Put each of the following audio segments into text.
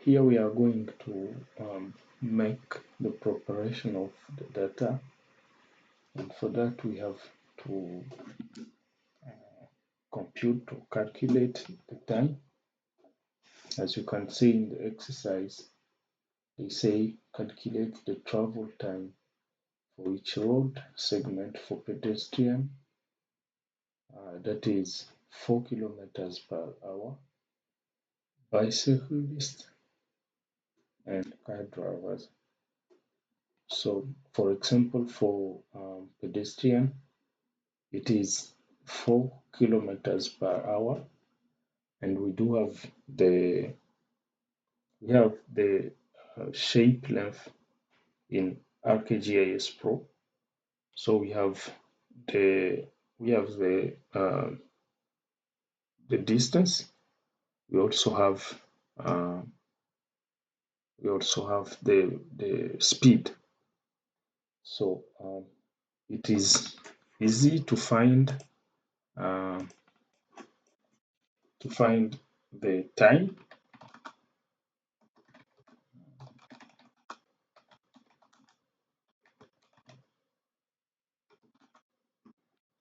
here we are going to make the preparation of the data, and for that we have to compute or calculate the time. As you can see in the exercise, they say calculate the travel time for each road segment for pedestrian, that is 4 kilometers per hour, bicyclists and car drivers. So for example, for pedestrian, it is 4 kilometers per hour, and we have the shape length in arcGIS Pro. So we have the distance. We also have the speed. So it is easy to find the time.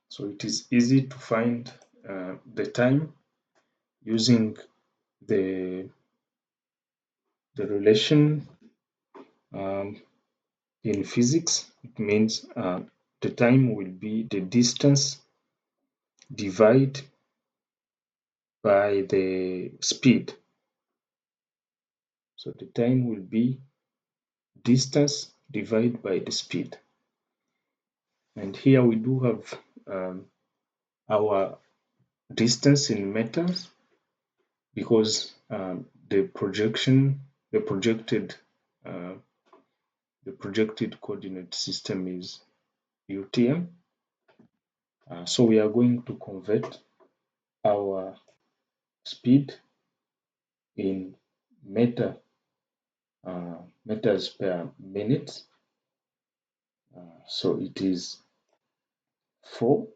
So it is easy to find the time using the relation in physics. It means the time will be the distance divided by the speed. So the time will be distance divided by the speed. And here we do have our distance in meters, because the projected coordinate system is UTM. So we are going to convert our speed in meters per minute. So it is 4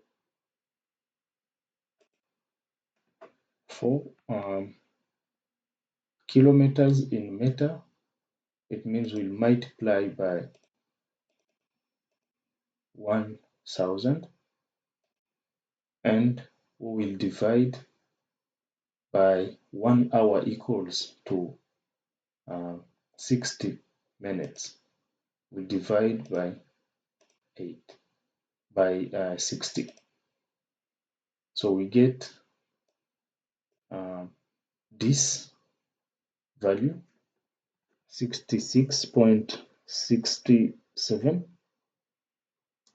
kilometers in meter. It means we'll multiply by 1000, and we will divide by 1 hour equals to 60 minutes. We divide by 60. So we get this value, 66.67.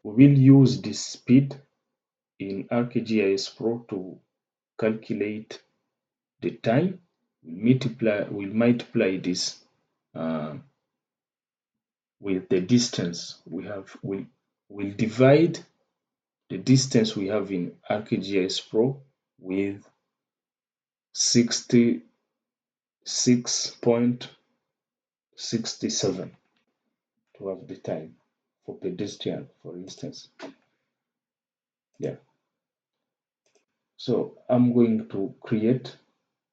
We will use this speed in arcGIS Pro to calculate the time. We'll multiply this with the distance we have. We'll divide the distance we have in arcGIS Pro with 66.67 to have the time for pedestrian, for instance. Yeah. So I'm going to create,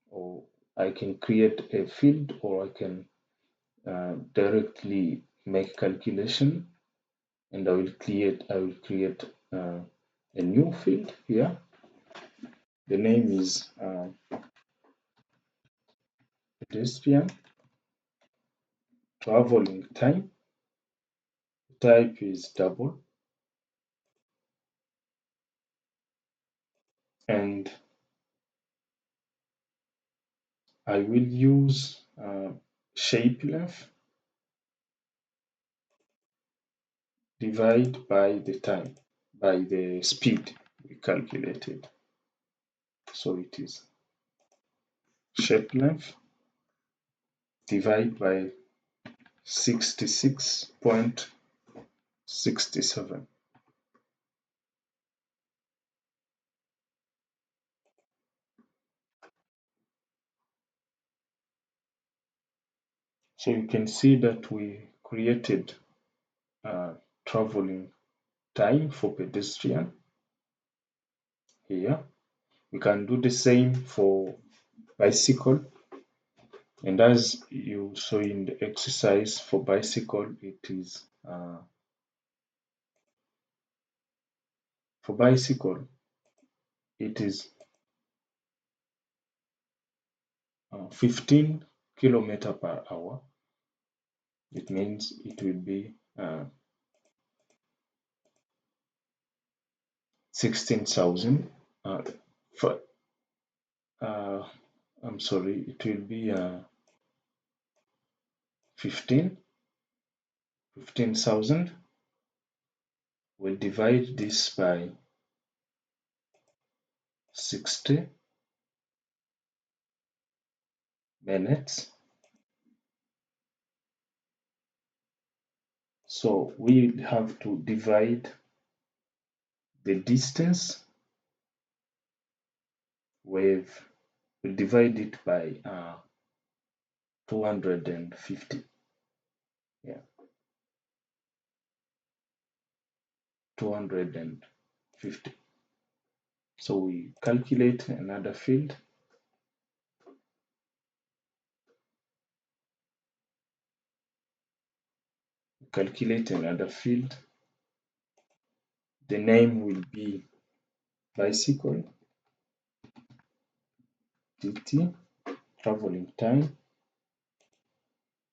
or I can create a field, or I can directly make calculation, and I will create a new field here. The name is pedestrian traveling time. Type is double, and I will use shape length divide by the time, by the speed we calculated. So it is shape length divide by 66.67. So you can see that we created traveling time for pedestrian here. We can do the same for bicycle. And as you saw in the exercise for bicycle, it is for bicycle it is 15 kilometer per hour. It means it will be 16,000. For I'm sorry, it will be 15,000. We'll divide this by 60 minutes. So we have to divide the distance with, we divide it by 250. Yeah, 250. So we calculate another field. Calculate another field. The name will be bicycle dt, traveling time.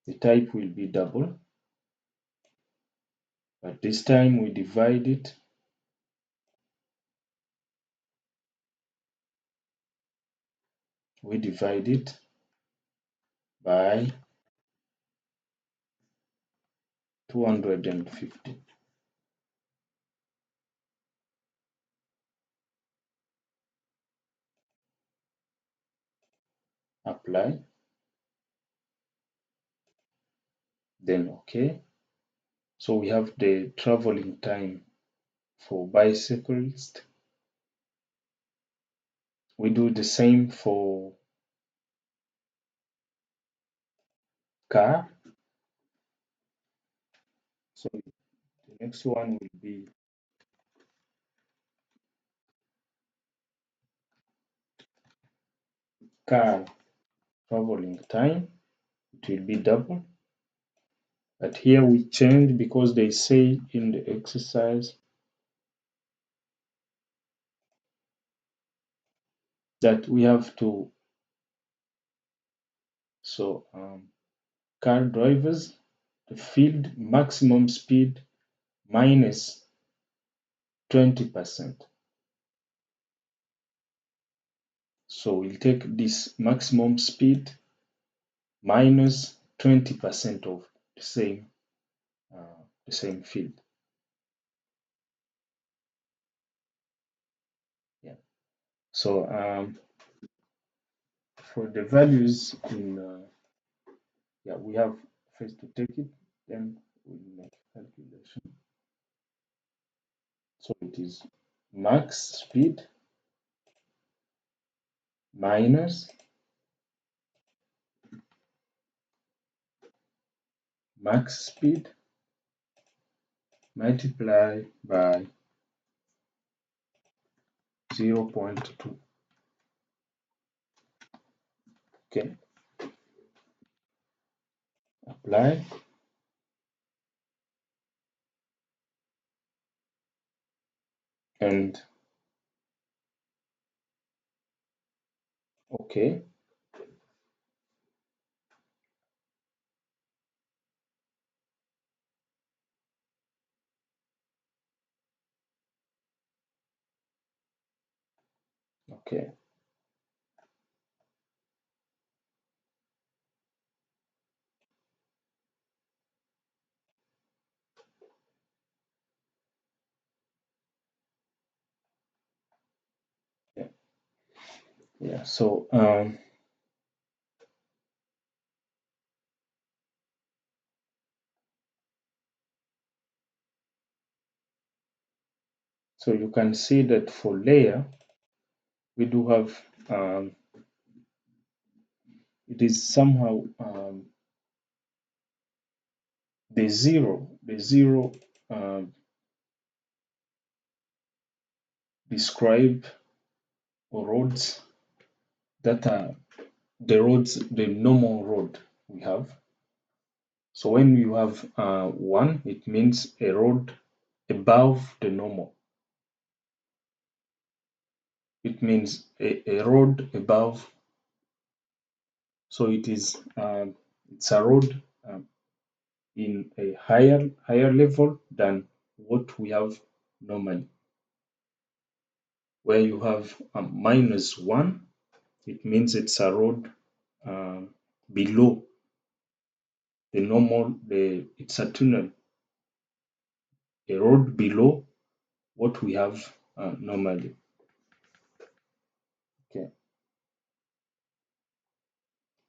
The type will be double, but this time we divide it by 250. Apply, then OK. So we have the traveling time for bicyclist. We do the same for car. So the next one will be car traveling time. It will be double. But here we change because they say in the exercise that we have to, so car drivers, the field maximum speed minus 20%. So we'll take this maximum speed minus 20% of the same field. Yeah. So for the values in yeah, we have first to take it, then we'll make calculation. So it is max speed minus max speed multiplied by 0.2. Okay, apply, and okay. Okay. Yeah. Yeah. So so you can see that for layer we do have it is somehow the zero describe roads that are the roads, the normal road we have. So when you have 1, it means a road above the normal. It means a road above. So it's a road in a higher level than what we have normally. Where you have -1, it means it's a road below the normal. It's a tunnel, a road below what we have normally. Okay.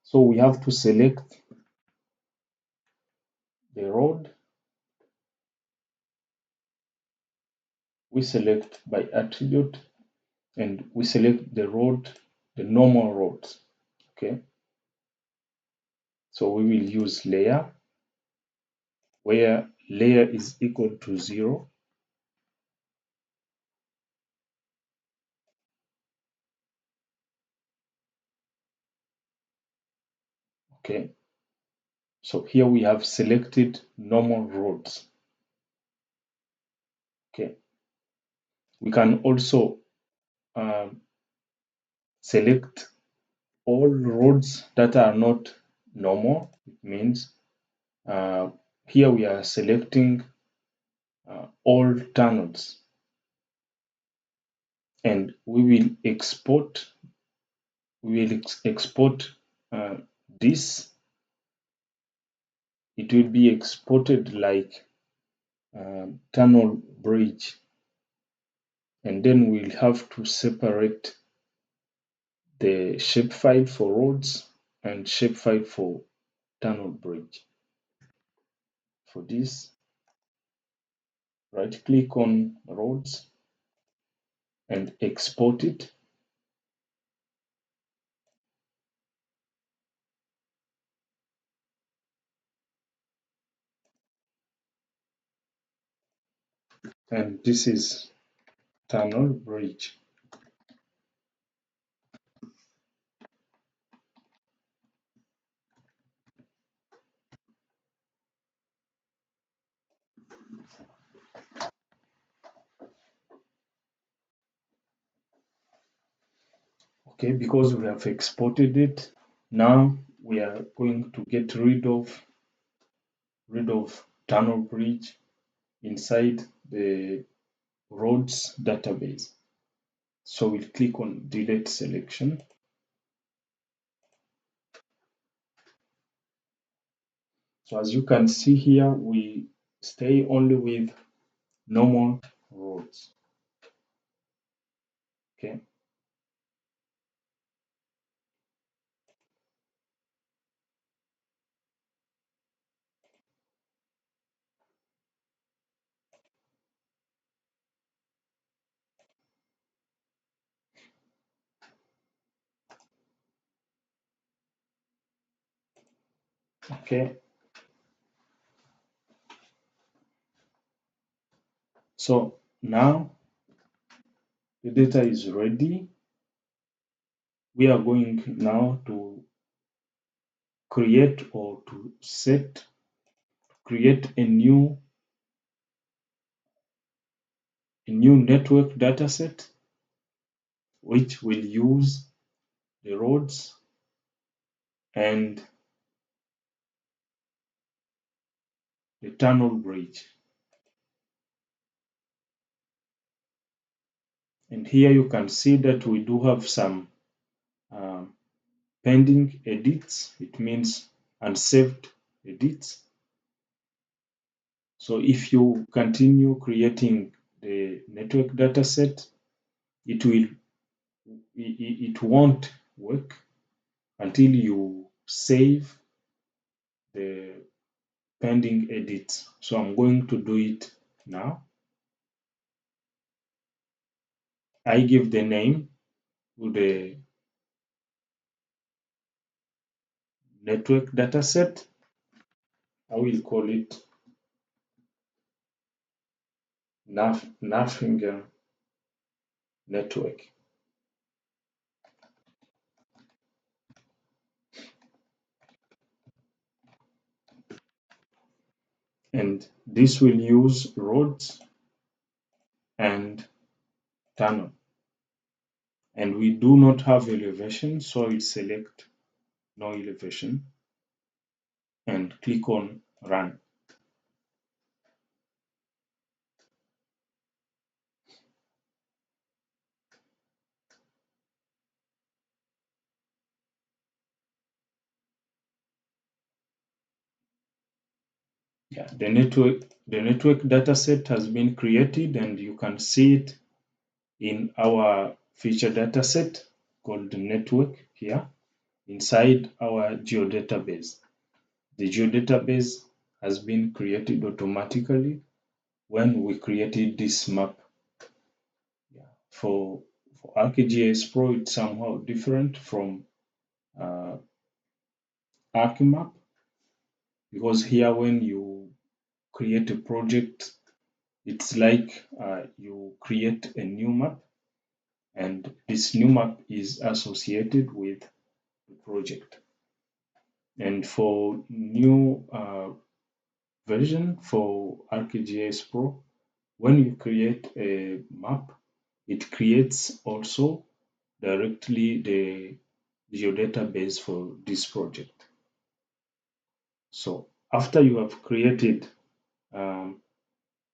So we have to select the road. We select by attribute, and we select the road, the normal roads. Okay. So we will use layer, where layer is equal to 0. Okay. So here we have selected normal roads. Okay. We can also select all roads that are not normal. It means here we are selecting all tunnels, and we will export. We will export this. It will be exported like tunnel bridge, and then we'll have to separate the shapefile for roads and shapefile for tunnel bridge. For this, right click on roads and export it. And this is tunnel bridge. Okay, because we have exported it, now we are going to get rid of tunnel bridge inside the roads database. So we'll click on delete selection. So as you can see here, we stay only with normal roads. Okay. Okay. So now the data is ready. We are going now to create or to create a new network dataset, which will use the roads and the tunnel bridge. And here you can see that we do have some pending edits. It means unsaved edits. So if you continue creating the network dataset, it won't work until you save the pending edits. So I'm going to do it now. I give the name to the network dataset. I will call it MWIMANGIRE network. and this will use roads and tunnel. And we do not have elevation, so I will select no elevation and click on run. Yeah, the network dataset has been created, and you can see it in our feature dataset called the network here inside our geodatabase. The geodatabase has been created automatically when we created this map. Yeah. For arcGIS Pro, it's somehow different from uh, ArcMap, because here when you create a project, it's like you create a new map, and this new map is associated with the project. And for new version for arcGIS Pro, when you create a map, it creates also directly the geodatabase for this project. So after you have created a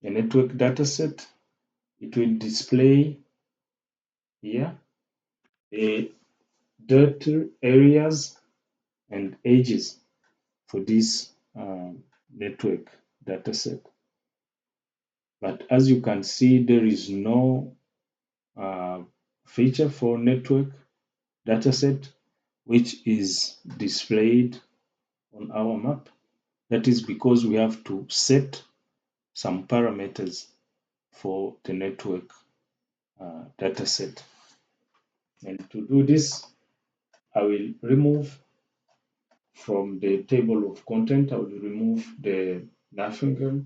network dataset, it will display here the dirt areas and edges for this network dataset. But as you can see, there is no feature for network dataset which is displayed on our map. That is because we have to set some parameters for the network dataset. And to do this, I will remove from the table of content, I will remove the Nafingen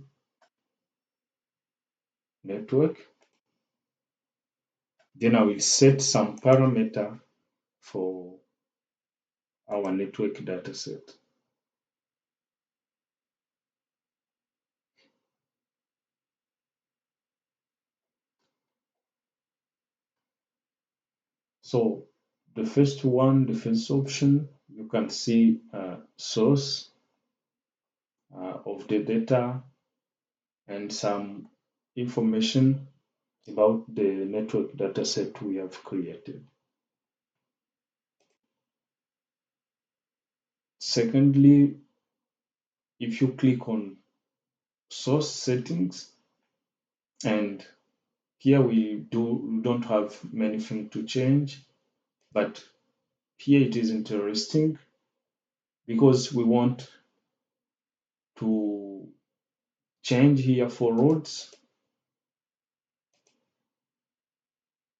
network. Then I will set some parameter for our network dataset. So the first one, the first option, you can see source of the data and some information about the network dataset we have created. Secondly, if you click on source settings, and here we don't have many things to change, but here it is interesting because we want to change here for roads.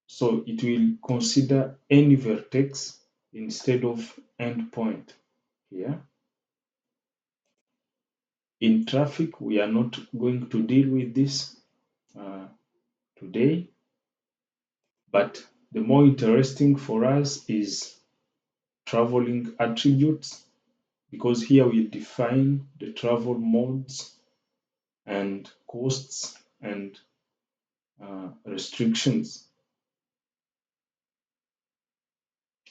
So it will consider any vertex instead of endpoint here. In traffic, we are not going to deal with this today, but the more interesting for us is traveling attributes, because here we define the travel modes and costs and restrictions.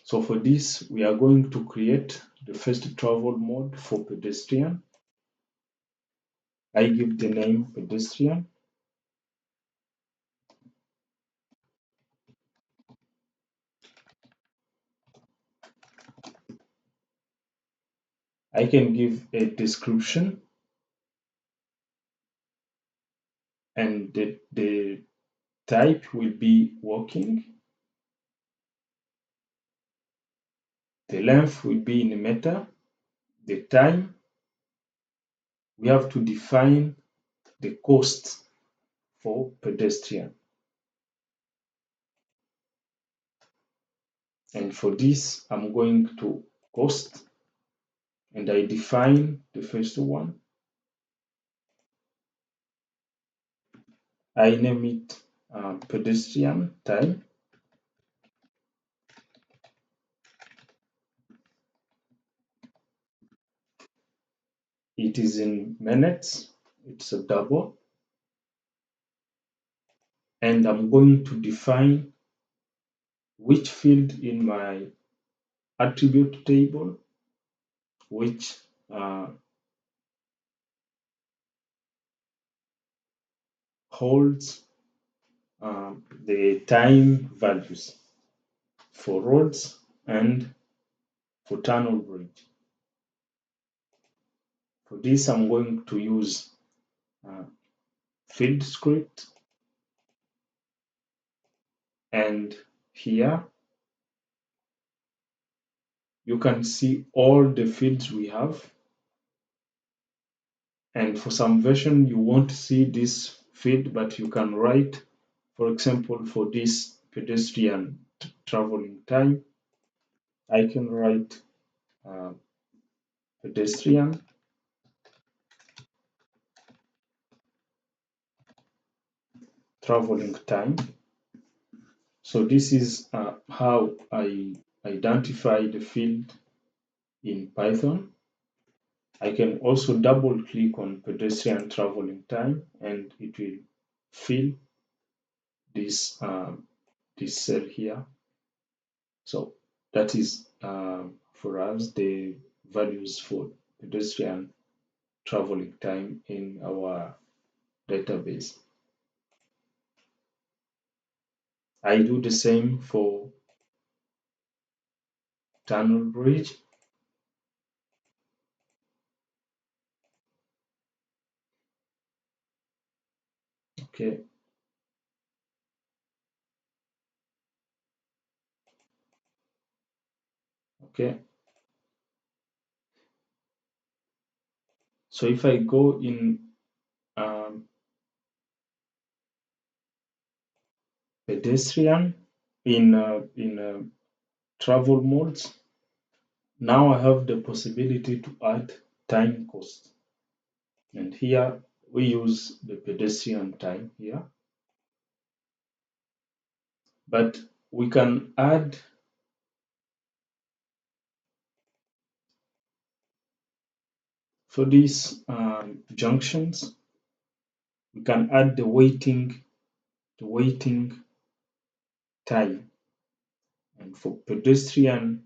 So for this, we are going to create the first travel mode for pedestrian. I give the name pedestrian. I can give a description, and the type will be walking. The length will be in meter. The time, we have to define the cost for pedestrian. And for this, I'm going to cost, and I define the first one. I name it pedestrian time. It is in minutes. it's a double, and I'm going to define which field in my attribute table, which holds the time values for roads and for tunnel bridge. For this, I'm going to use field script, and here you can see all the fields we have. And for some version, you won't see this field, but you can write, for example, for this pedestrian traveling time, I can write pedestrian traveling time. So this is how I identify the field in Python. I can also double click on pedestrian traveling time and it will fill this this cell here. So that is for us the values for pedestrian traveling time in our database. I do the same for tunnel bridge. Okay. Okay. So if I go in pedestrian in travel modes, now I have the possibility to add time cost. And here we use the pedestrian time here. But we can add for these junctions, we can add the waiting time. And for pedestrian,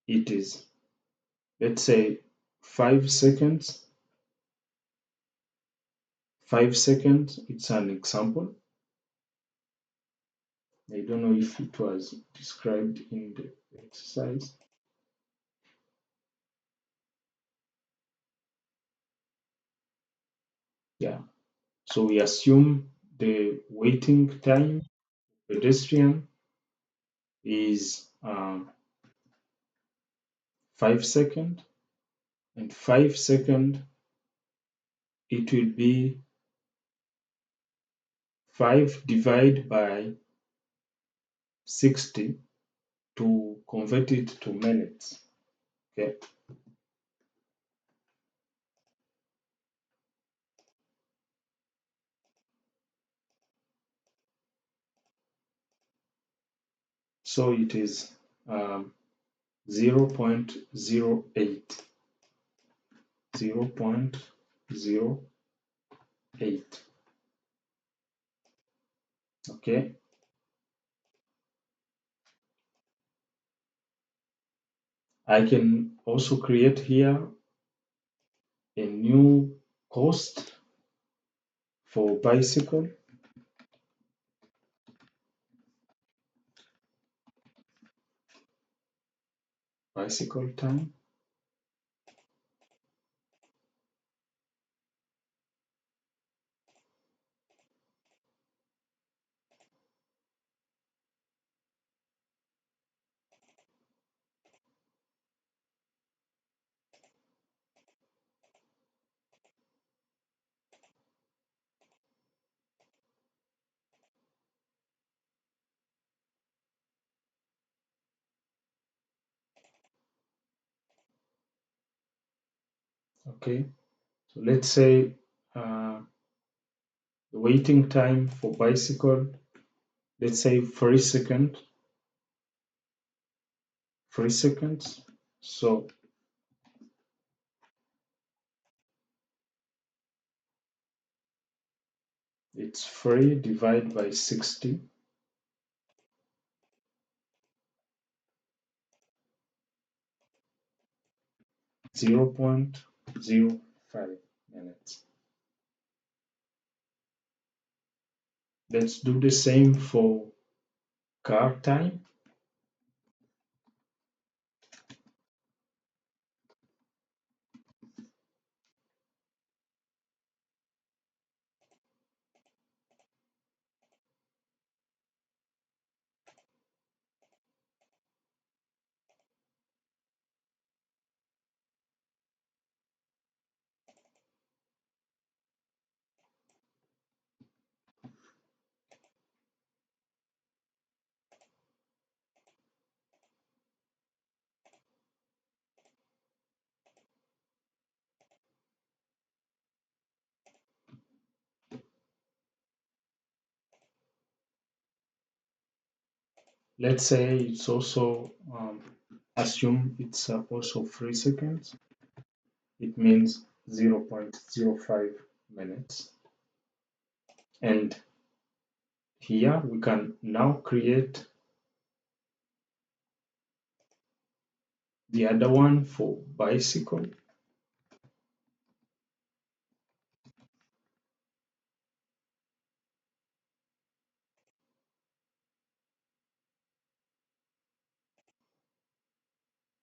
it is, let's say, 5 seconds. 5 seconds, it's an example. I don't know if it was described in the exercise. Yeah. So we assume the waiting time pedestrian is 5 seconds, and 5 seconds it will be 5 divided by 60 to convert it to minutes. Okay. So it is 0.08. 0.08. Okay. I can also create here a new cost for bicycle. Bicycle time. Okay. So let's say the waiting time for bicycle, let's say 3 seconds. 3 seconds. So It's 3 divided by 60. 0.05 minutes. Let's do the same for car time. Let's say it's also assume it's also 3 seconds. It means 0.05 minutes. And here we can now create the other one for bicycle.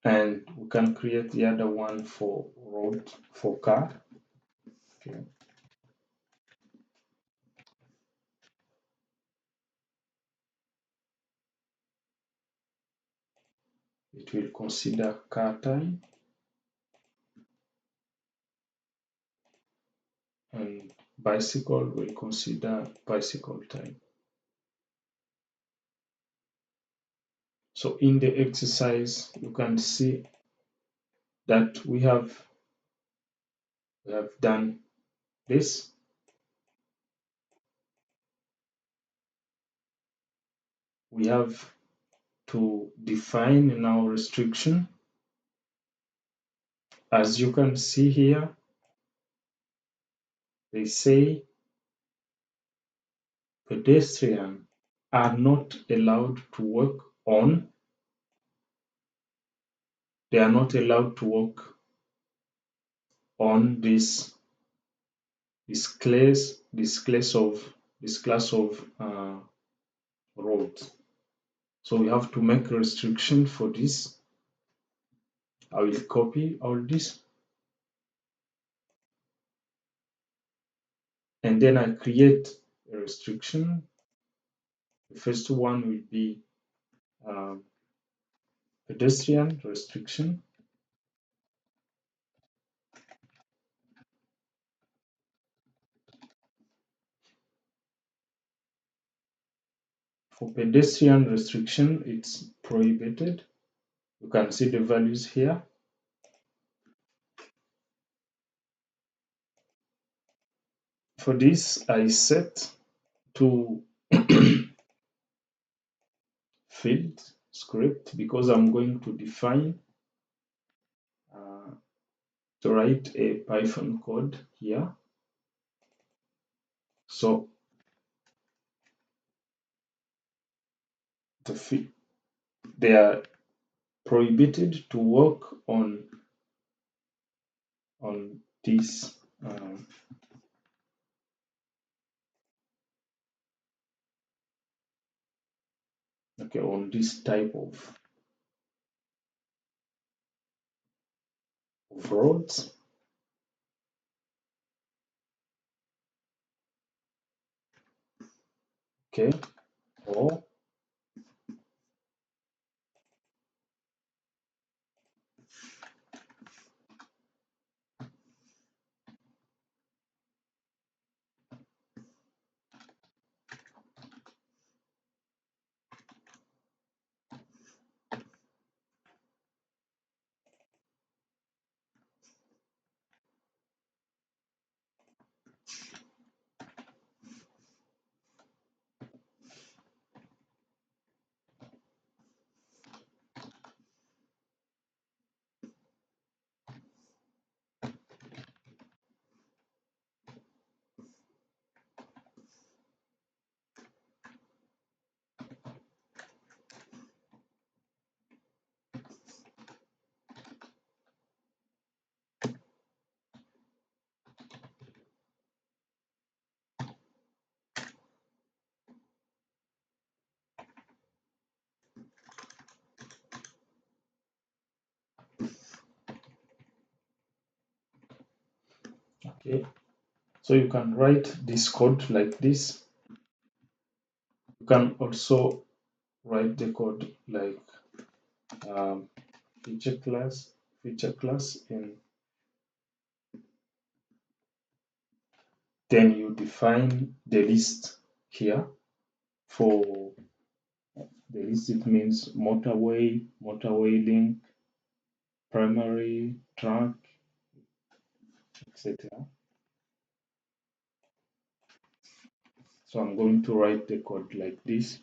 And we can create the other one for road, for car. Okay. It will consider car time, and bicycle will consider bicycle time. So in the exercise, you can see that we have done this. We have to define now restriction. As you can see here, they say pedestrians are not allowed to walk on. They are not allowed to walk on this class of roads. So we have to make a restriction for this. I will copy all this, and then I create a restriction. The first one will be pedestrian restriction. For pedestrian restriction, it's prohibited. You can see the values here. For this, I set to field script because I'm going to define to write a Python code here. So they are prohibited to work on this on this type of roads. Okay, or Okay, so you can write this code like this. You can also write the code like um, feature class, and then you define the list here. For the list, it means motorway link, primary track, etc. So I'm going to write the code like this.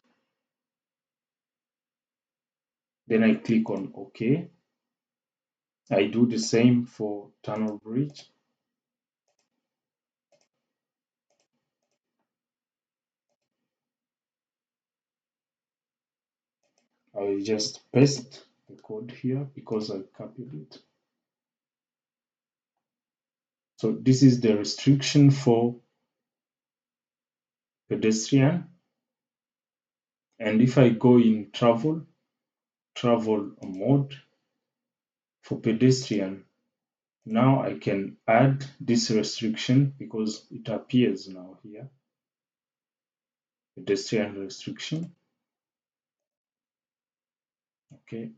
Then I click on OK. I do the same for tunnel bridge. I will just paste the code here because I copied it. So this is the restriction for pedestrian. And if I go in travel mode for pedestrian, now I can add this restriction because it appears now here. Pedestrian restriction. Okay.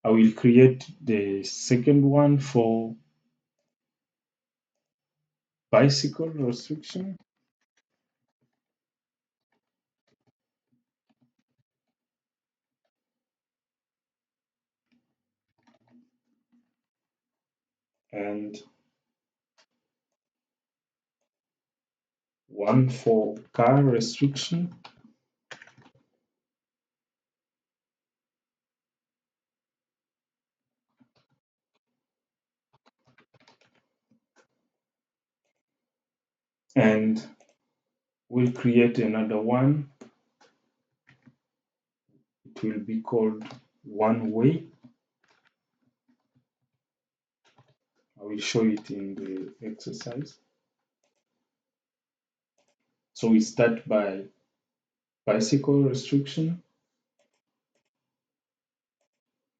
I will create the second one for bicycle restriction. And one for car restriction. And we'll create another one. It will be called one way. I will show it in the exercise. So we start by bicycle restriction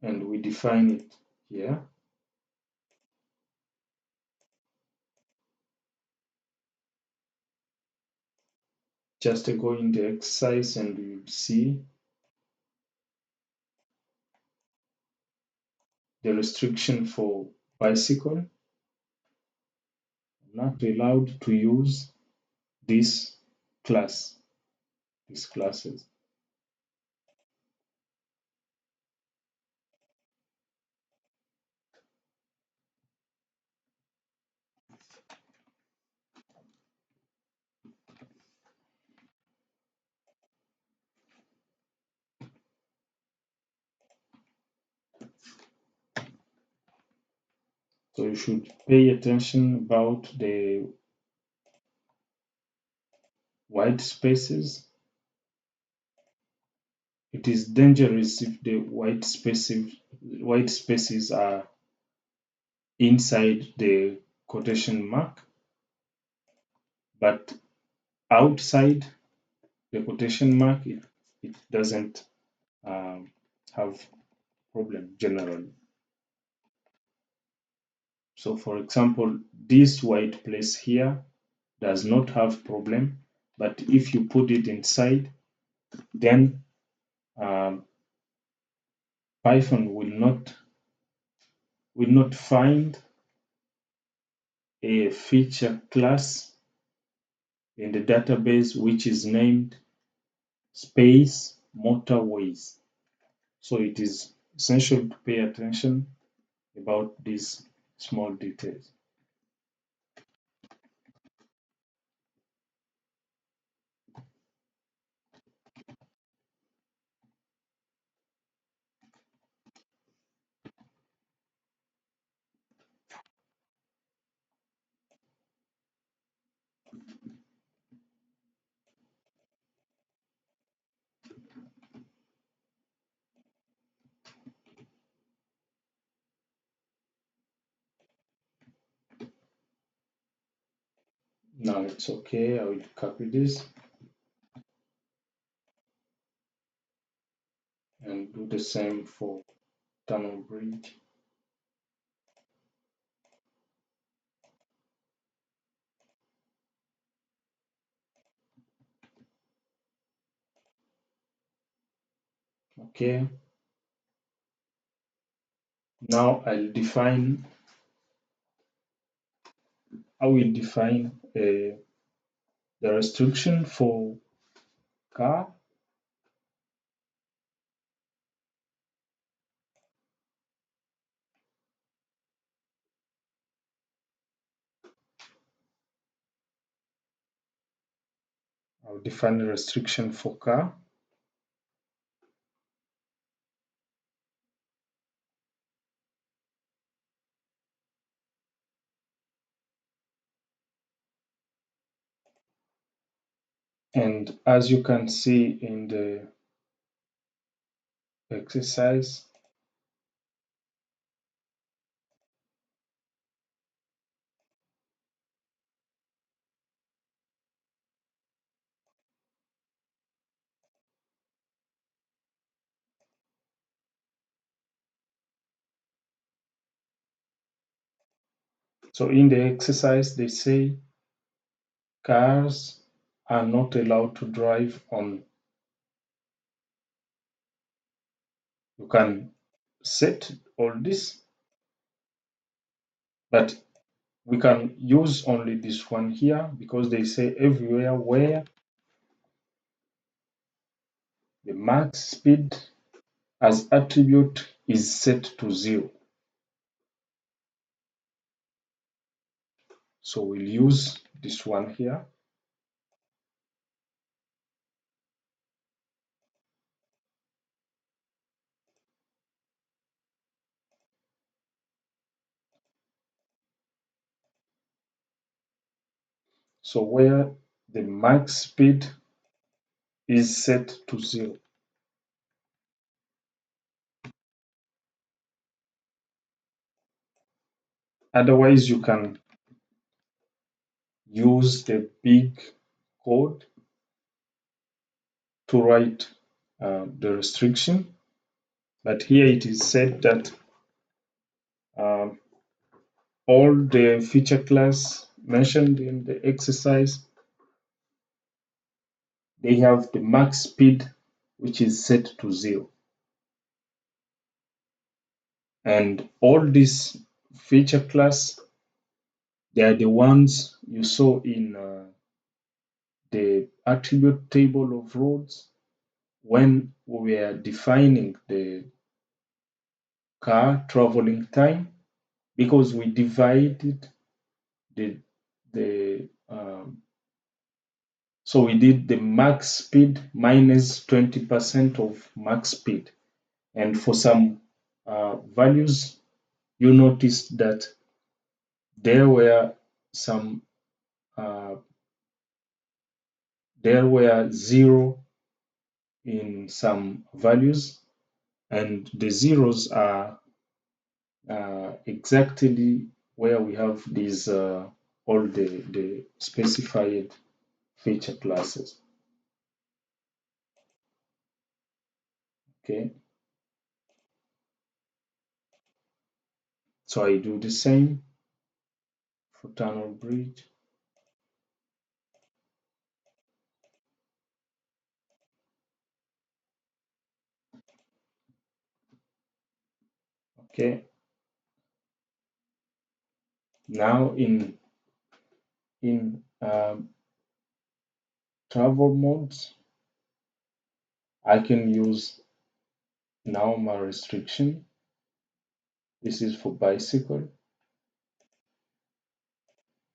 and we define it here. Just go in the exercise and you'll see the restriction for bicycle. I'm not allowed to use this class, these classes. So you should pay attention about the white spaces. It is dangerous if the white spaces are inside the quotation mark, but outside the quotation mark, it doesn't have problem generally. So for example, this white place here does not have problem, but if you put it inside, then Python will not find a feature class in the database which is named space motorways. So it is essential to pay attention about these small details. Now it's okay, I will copy this and do the same for tunnel bridge. Okay, now I will define the restriction for car. I'll define a restriction for car. And as you can see in the exercise, so in the exercise, they say cars are not allowed to drive on. You can set all this, but we can use only this one here because they say everywhere where the max speed as attribute is set to 0. So we'll use this one here. So where the max speed is set to 0. Otherwise, you can use the big code to write the restriction. But here it is said that um, all the feature class mentioned in the exercise, they have the max speed which is set to 0. And all these feature class, they are the ones you saw in the attribute table of roads when we were defining the car traveling time, because we divided the so we did the max speed minus 20% of max speed, and for some values you noticed that there were some there were 0 in some values, and the zeros are exactly where we have these all the specified feature classes. Okay, so I do the same for tunnel bridge. Okay, now in travel modes, I can use now my restriction. This is for bicycle,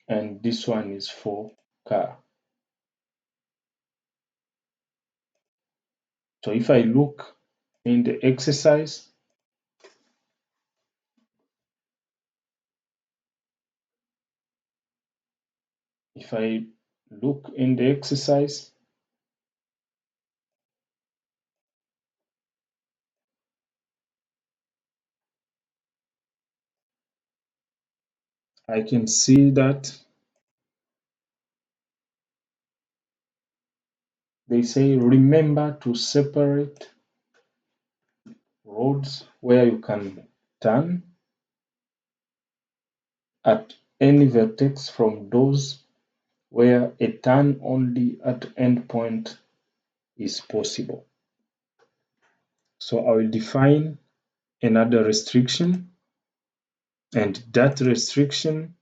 and this one is for car. So if I look in the exercise, if I look in the exercise, I can see that they say remember to separate roads where you can turn at any vertex from those where a turn only at endpoint is possible. So I will define another restriction, and that restriction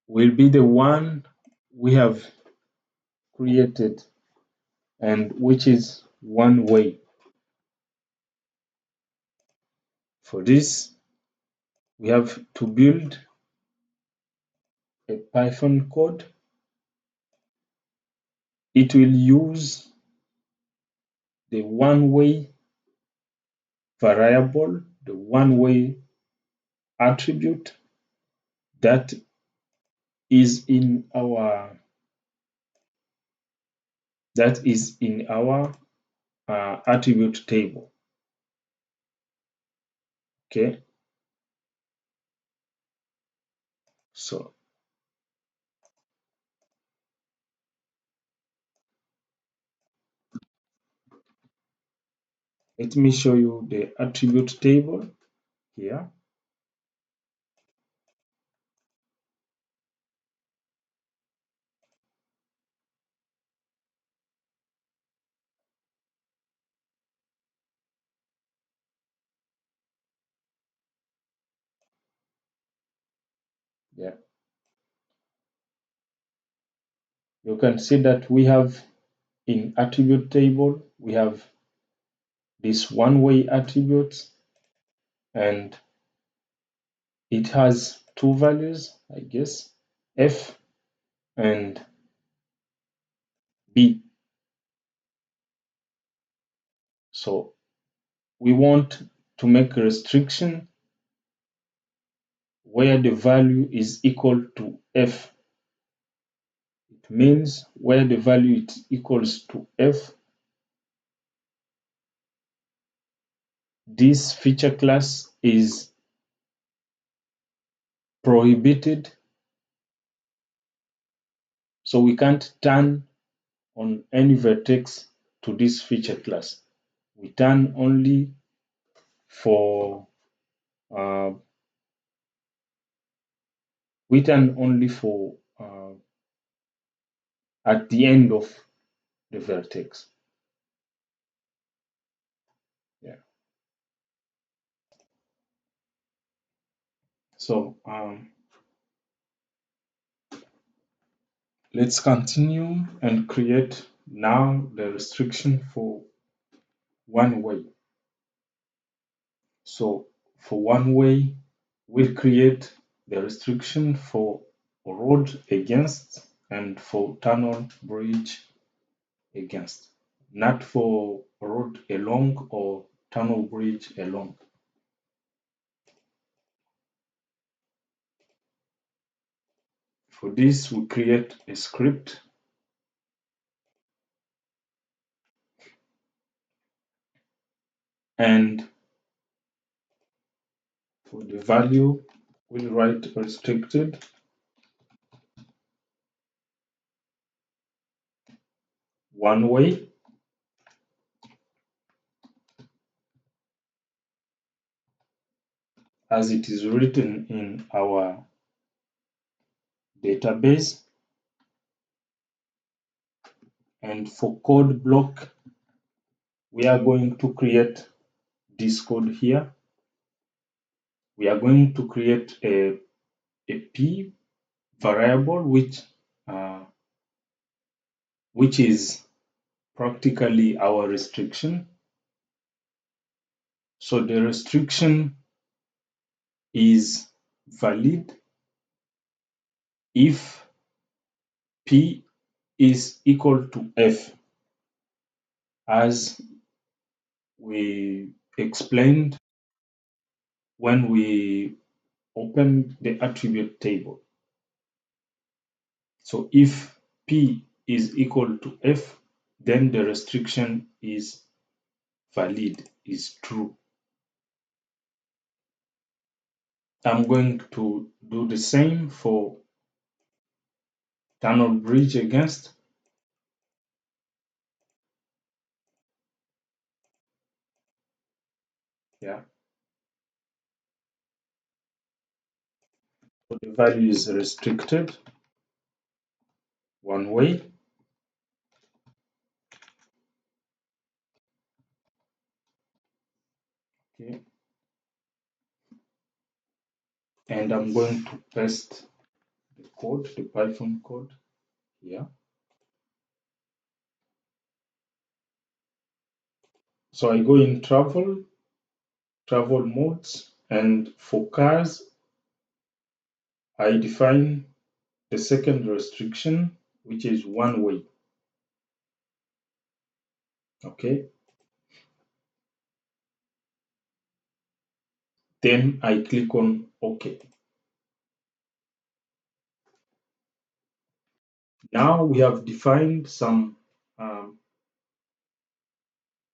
will be the one we have created, and which is one way. For this, we have to build a Python code. It will use the one-way variable, the one-way attribute that is in our attribute table. Okay, so let me show you the attribute table here. Yeah, you can see that we have in attribute table, we have this one-way attributes, and it has two values, I guess, F and B. So we want to make a restriction where the value is equal to F. It means where the value is equals to F, this feature class is prohibited. So we can't turn on any vertex to this feature class. We turn only for at the end of the vertex. Yeah. So let's continue and create now the restriction for one way. So for one way, we'll create the restriction for road against and for tunnel bridge against, not for road along or tunnel bridge along. For this, we create a script, and for the value, we'll write restricted one way, as it is written in our database. And for code block, we are going to create this code here. We are going to create a p variable which is practically our restriction. So the restriction is valid if p is equal to f, as we explained when we opened the attribute table. So if p is equal to f, then the restriction is valid, is true. I'm going to do the same for tunnel bridge against. Yeah. So the value is restricted one way. Okay. And I'm going to paste the code, the Python code here. So I go in travel modes, and for cars, I define the second restriction, which is one way. Okay. Then I click on OK. Now we have defined some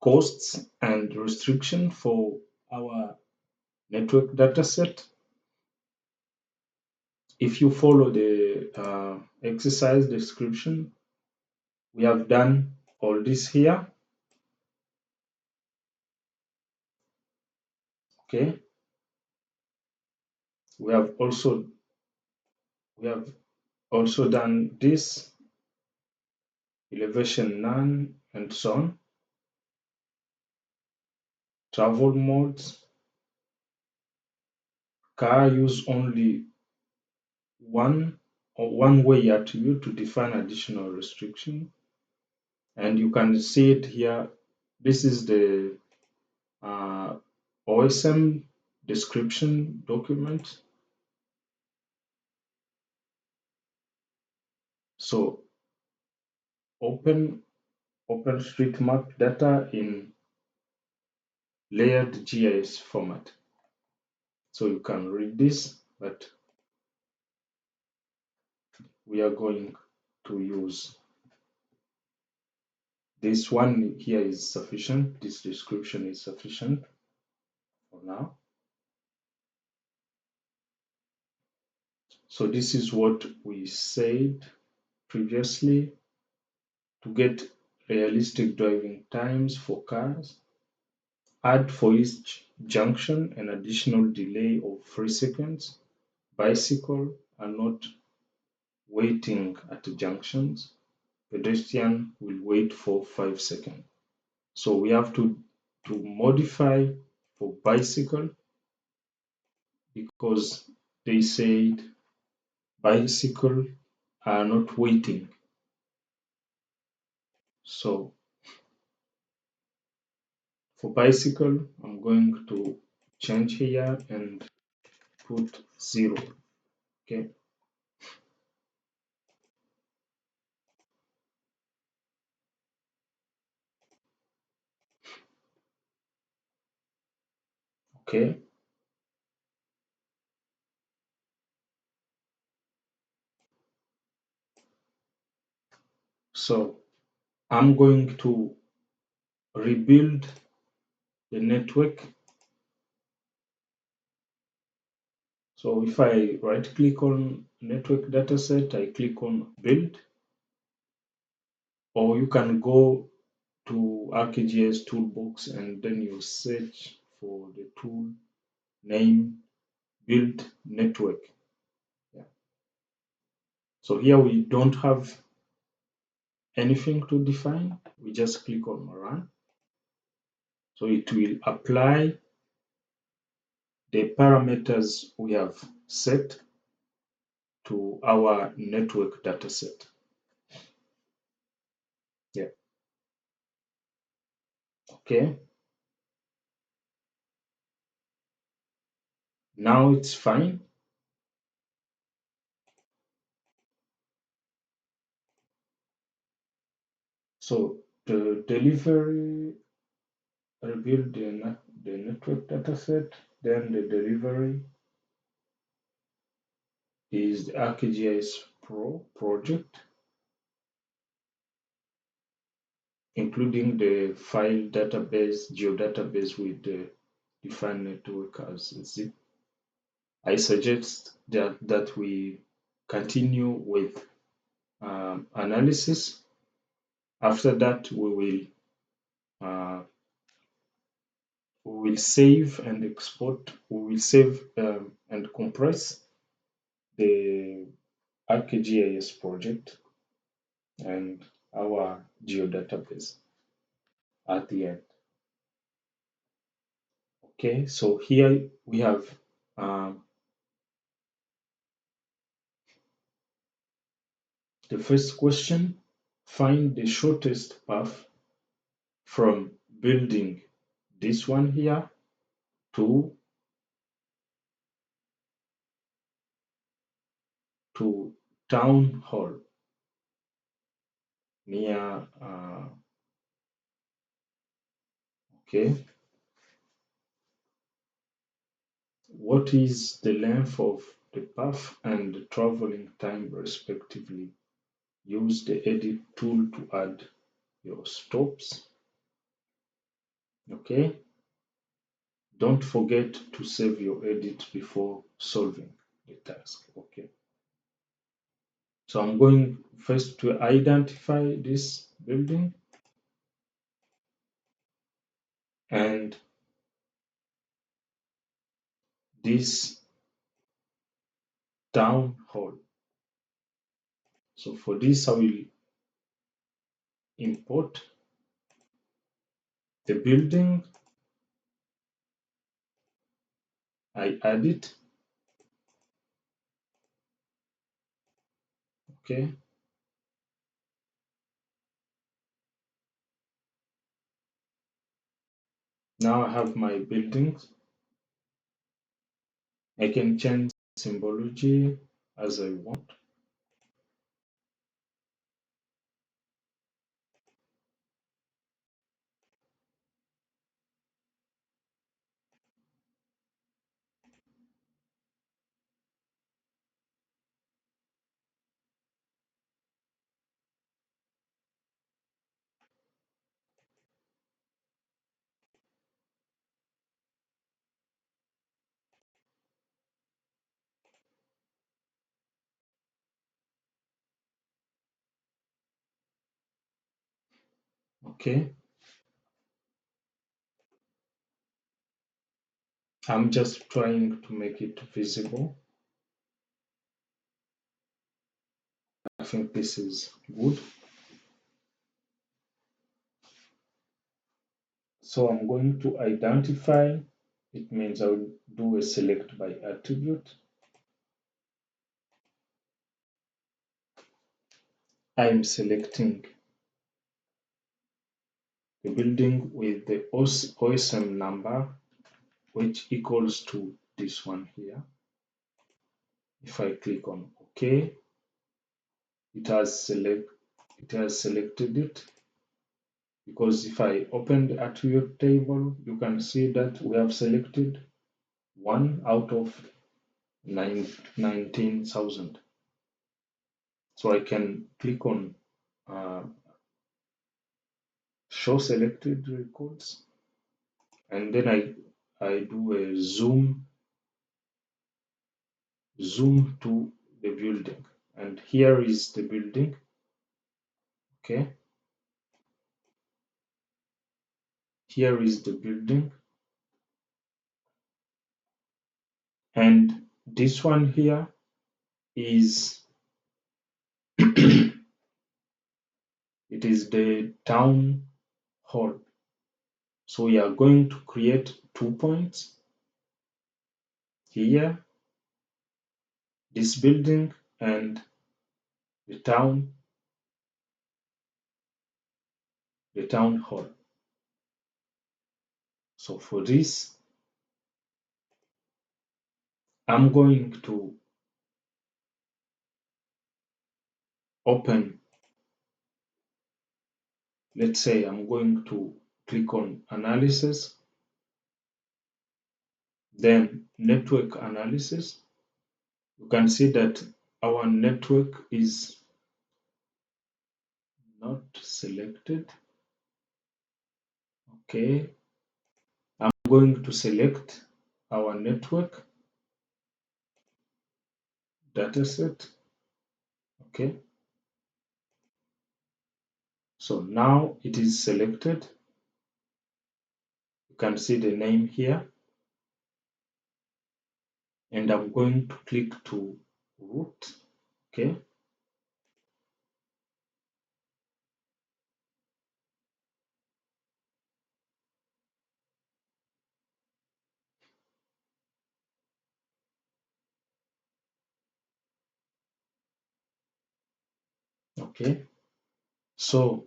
costs and restriction for our network dataset. If you follow the exercise description, we have done all this here. Okay. We have also done this, elevation none, and so on. Travel modes, car use only one way attribute to define additional restriction. And you can see it here. This is the OSM description document. So open OpenStreetMap data in layered GIS format. So you can read this, but we are going to use this one here is sufficient. This description is sufficient for now. So this is what we said previously. To get realistic driving times for cars, add for each junction an additional delay of 3 seconds. Bicycle are not waiting at the junctions. Pedestrian will wait for 5 seconds. So we have to modify for bicycle because they said bicycle are not waiting. So for bicycle, I'm going to change here and put 0. Okay. Okay. So I'm going to rebuild the network. So if I right click on network dataset, I click on build, or you can go to arcGIS toolbox and then you search for the tool name build network. Yeah. So here we don't have anything to define. We just click on run. So it will apply the parameters we have set to our network dataset. Yeah. Okay. Now it's fine. So the delivery rebuild the network dataset, then the delivery is the arcGIS Pro project, including the file database, geodatabase with the defined network as zip. I suggest that we continue with analysis. After that, we will save and export. We will save and compress the arcGIS project and our geodatabase at the end. Okay, so here we have the first question: find the shortest path from building this one here to town hall near okay. What is the length of the path and the traveling time respectively? Use the edit tool to add your stops. Okay. Don't forget to save your edit before solving the task. Okay. So I'm going first to identify this building and this town hall. So for this, I will import the building. I add it. Okay. Now I have my buildings. I can change symbology as I want. Okay. I'm just trying to make it visible. I think this is good. So I'm going to identify. It means I will do a select by attribute. I'm selecting the building with the OSM number, which equals to this one here. If I click on OK, it has selected it. Because if I open the attribute table, you can see that we have selected 1 out of 19,000. So I can click on show selected records, and then I do a zoom to the building, and here is the building. Okay, here is the building, and this one here is it is the town hall. So we are going to create 2 points here, this building and the town hall. So for this, I'm going to open, let's say I'm going to click on analysis, then network analysis. You can see that our network is not selected. Okay, I'm going to select our network dataset. Okay, so now it is selected. You can see the name here, and I'm going to click to route. Okay. Okay. So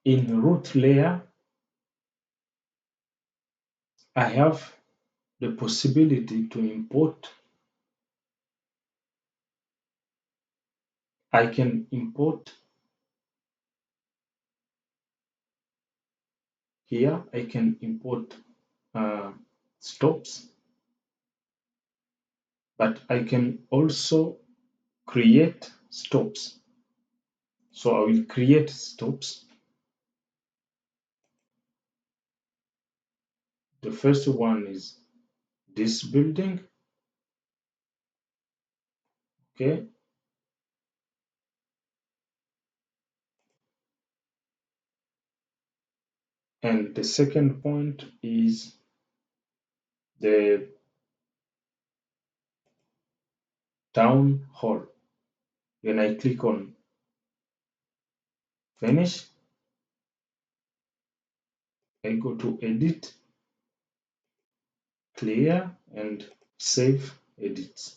in root layer, I have the possibility to import. I can import here. I can import stops, but I can also create stops. So I will create stops. The first one is this building. Okay. And the second point is the town hall. When I click on finish, I go to edit, clear, and save edits.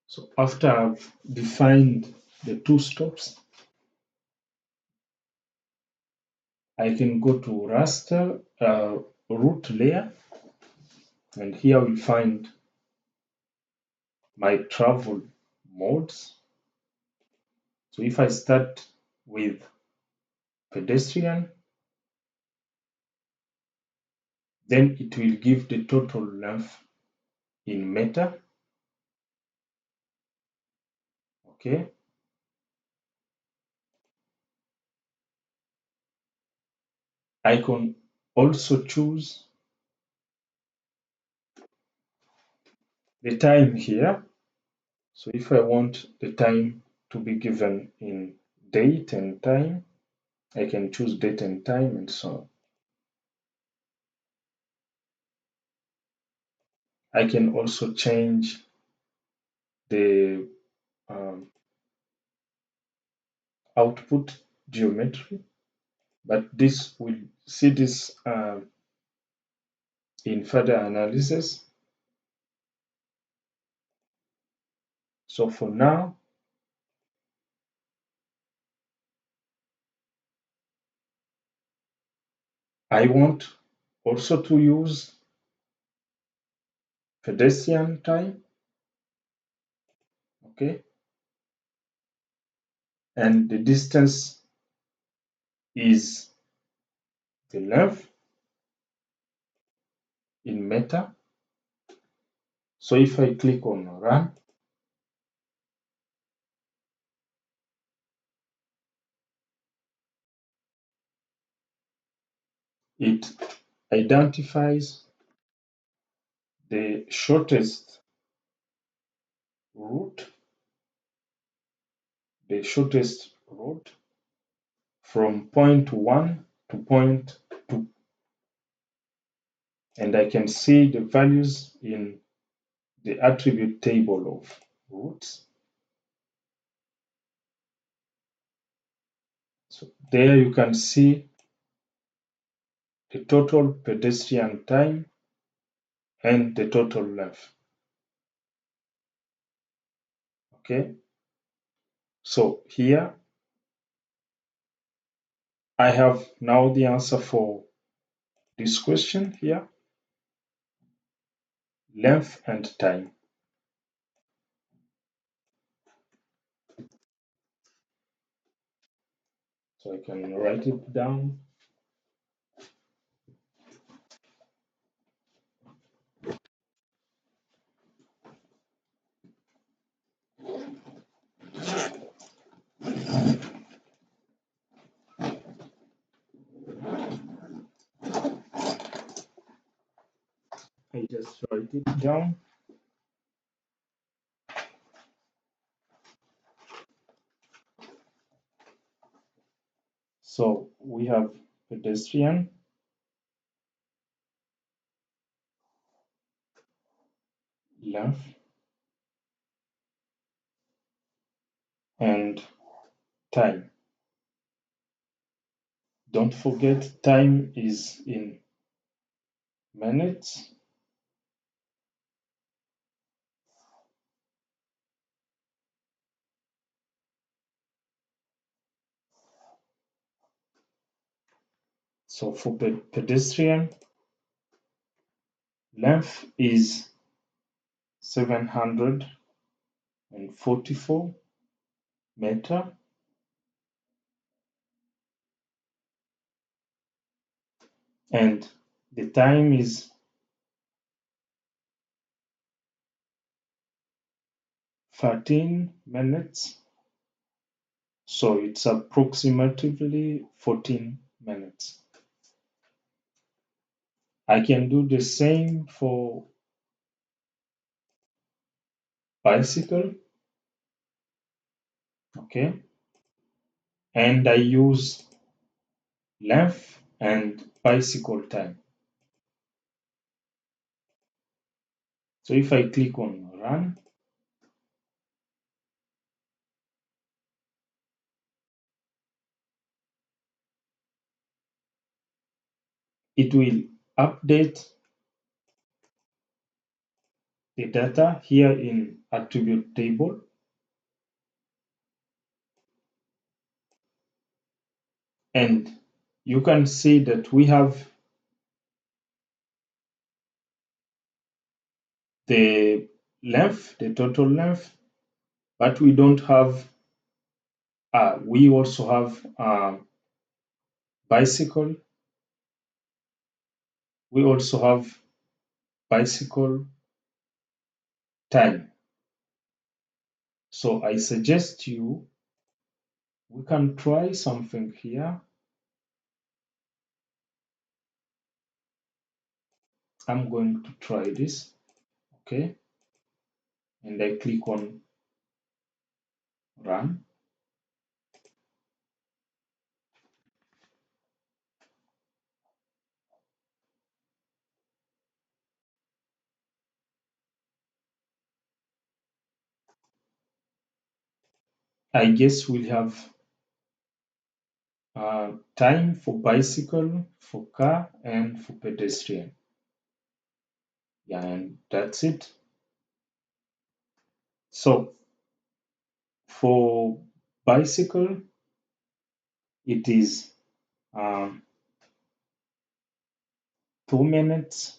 So after I've defined the two stops, I can go to raster root layer, and here we'll find my travel modes. So if I start with pedestrian, then it will give the total length in meter. Okay. I can also choose the time here. So if I want the time to be given in date and time, I can choose date and time and so on. I can also change the output geometry, but this will see this in further analysis. So for now, I want also to use pedestrian time. Okay. And the distance is the length in meter. So if I click on run, it identifies the shortest route, the shortest road from point 1 to point 2. And I can see the values in the attribute table of routes. So there you can see the total pedestrian time and the total length. Okay. So here I have now the answer for this question here, length and time. So I can write it down. I just write it down. So we have pedestrian, length, and time. Don't forget time is in minutes. So for pedestrian, length is 744 meter, and the time is 13 minutes. So it's approximately 14 minutes. I can do the same for bicycle, okay? And I use length and bicycle time. So if I click on run, it will update the data here in attribute table. And you can see that we have the length, the total length, but we don't have, we also have bicycle. We also have bicycle time. So I suggest you, we can try something here. I'm going to try this, okay? And I click on run. I guess we'll have time for bicycle, for car, and for pedestrian. Yeah, and that's it. So for bicycle, it is 2 minutes,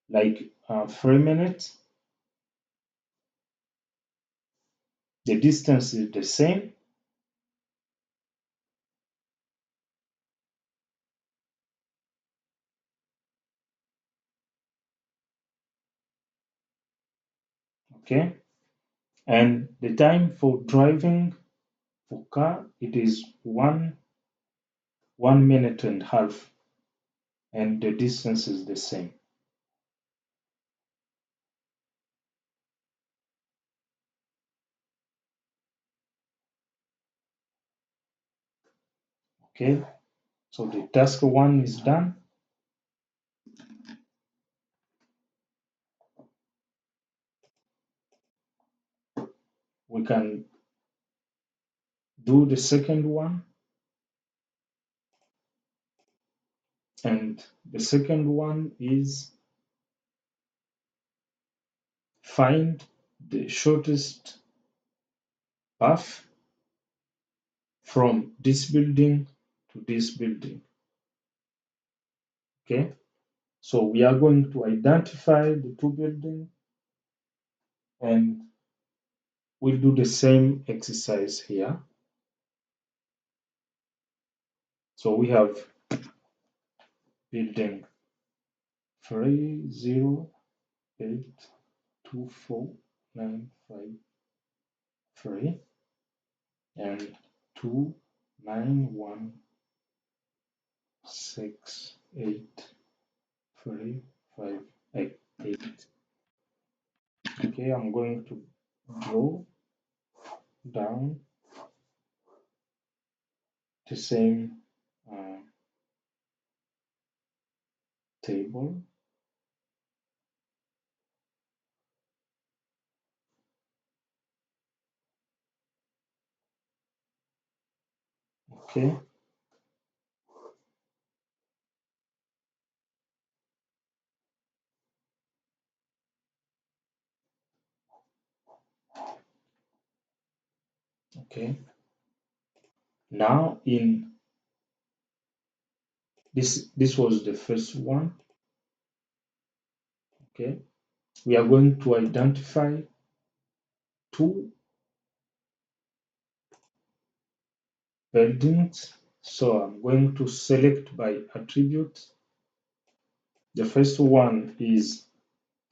like 3 minutes. The distance is the same. Okay, and the time for driving for car, it is 1 minute and a half, and the distance is the same. Okay, so the task one is done. We can do the second one, and the second one is find the shortest path from this building to this building. Okay, so we are going to identify the two buildings, and we'll do the same exercise here. So we have building 3082495 and 291683588. Okay, I'm going to draw down the same table. Okay. Okay. Now in this was the first one. Okay. We are going to identify two buildings. So I'm going to select by attribute. The first one is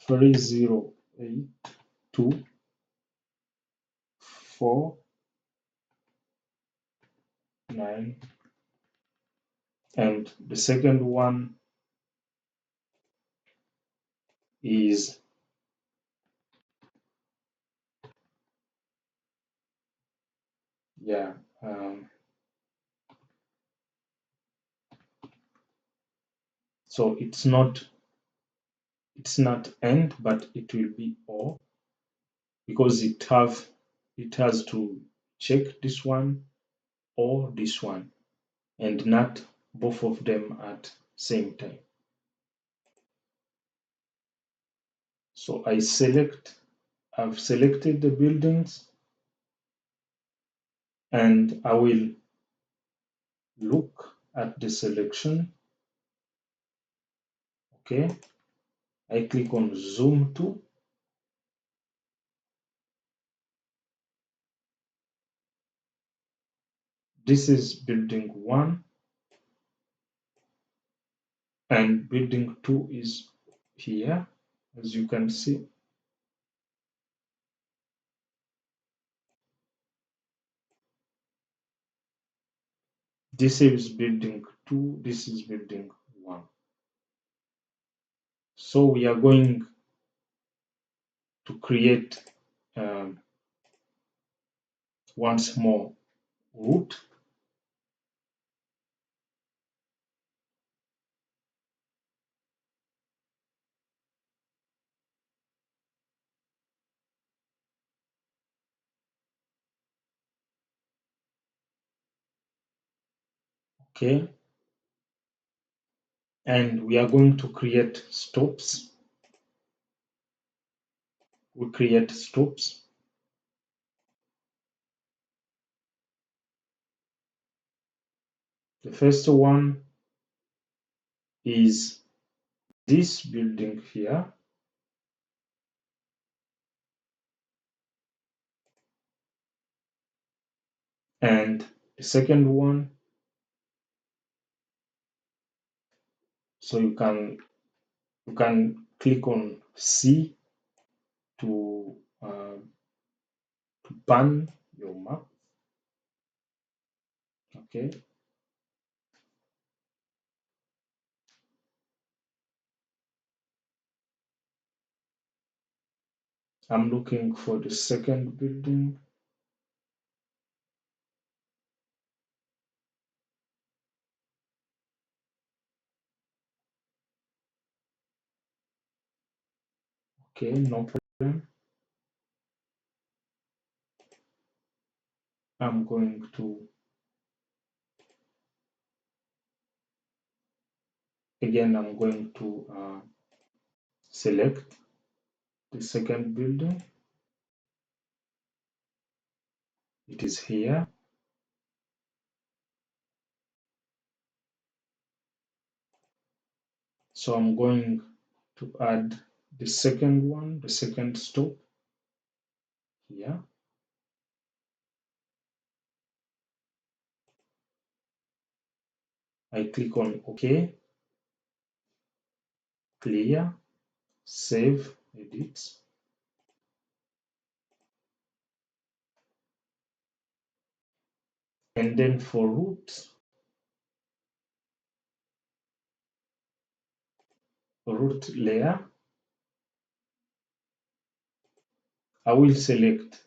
308249, and the second one is yeah so it's not and, but it will be or, because it has to check this one or this one and not both of them at same time. So I've selected the buildings, and I will look at the selection. Okay, I click on zoom to. This is building 1, and building 2 is here, as you can see. This is building 2, this is building 1. So we are going to create once more root. Okay, and we are going to create stops. We create stops. The first one is this building here, and the second one, so you can click on C to pan your map. Okay, I'm looking for the second building. Okay, no problem. I'm going to select the second building. It is here. So I'm going to add the second one, the second stop here. I click on OK, clear, save, edit. And then for root layer, I will select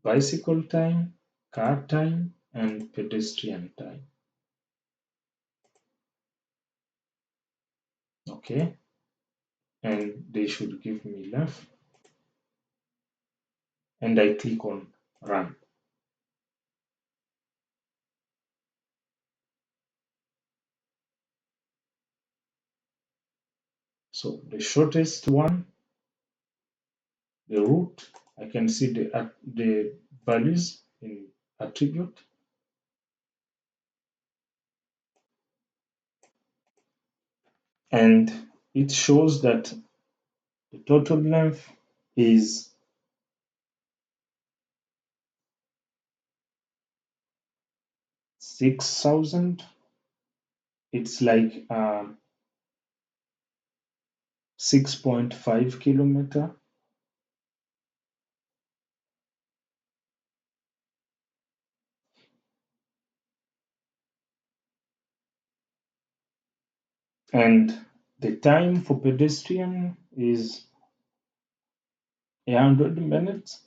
bicycle time, car time, and pedestrian time. Okay, and they should give me left, and I click on run. So the shortest one, the root, I can see the values in attribute. And it shows that the total length is 6,000. It's like 6.5 kilometer. And the time for pedestrian is 100 minutes.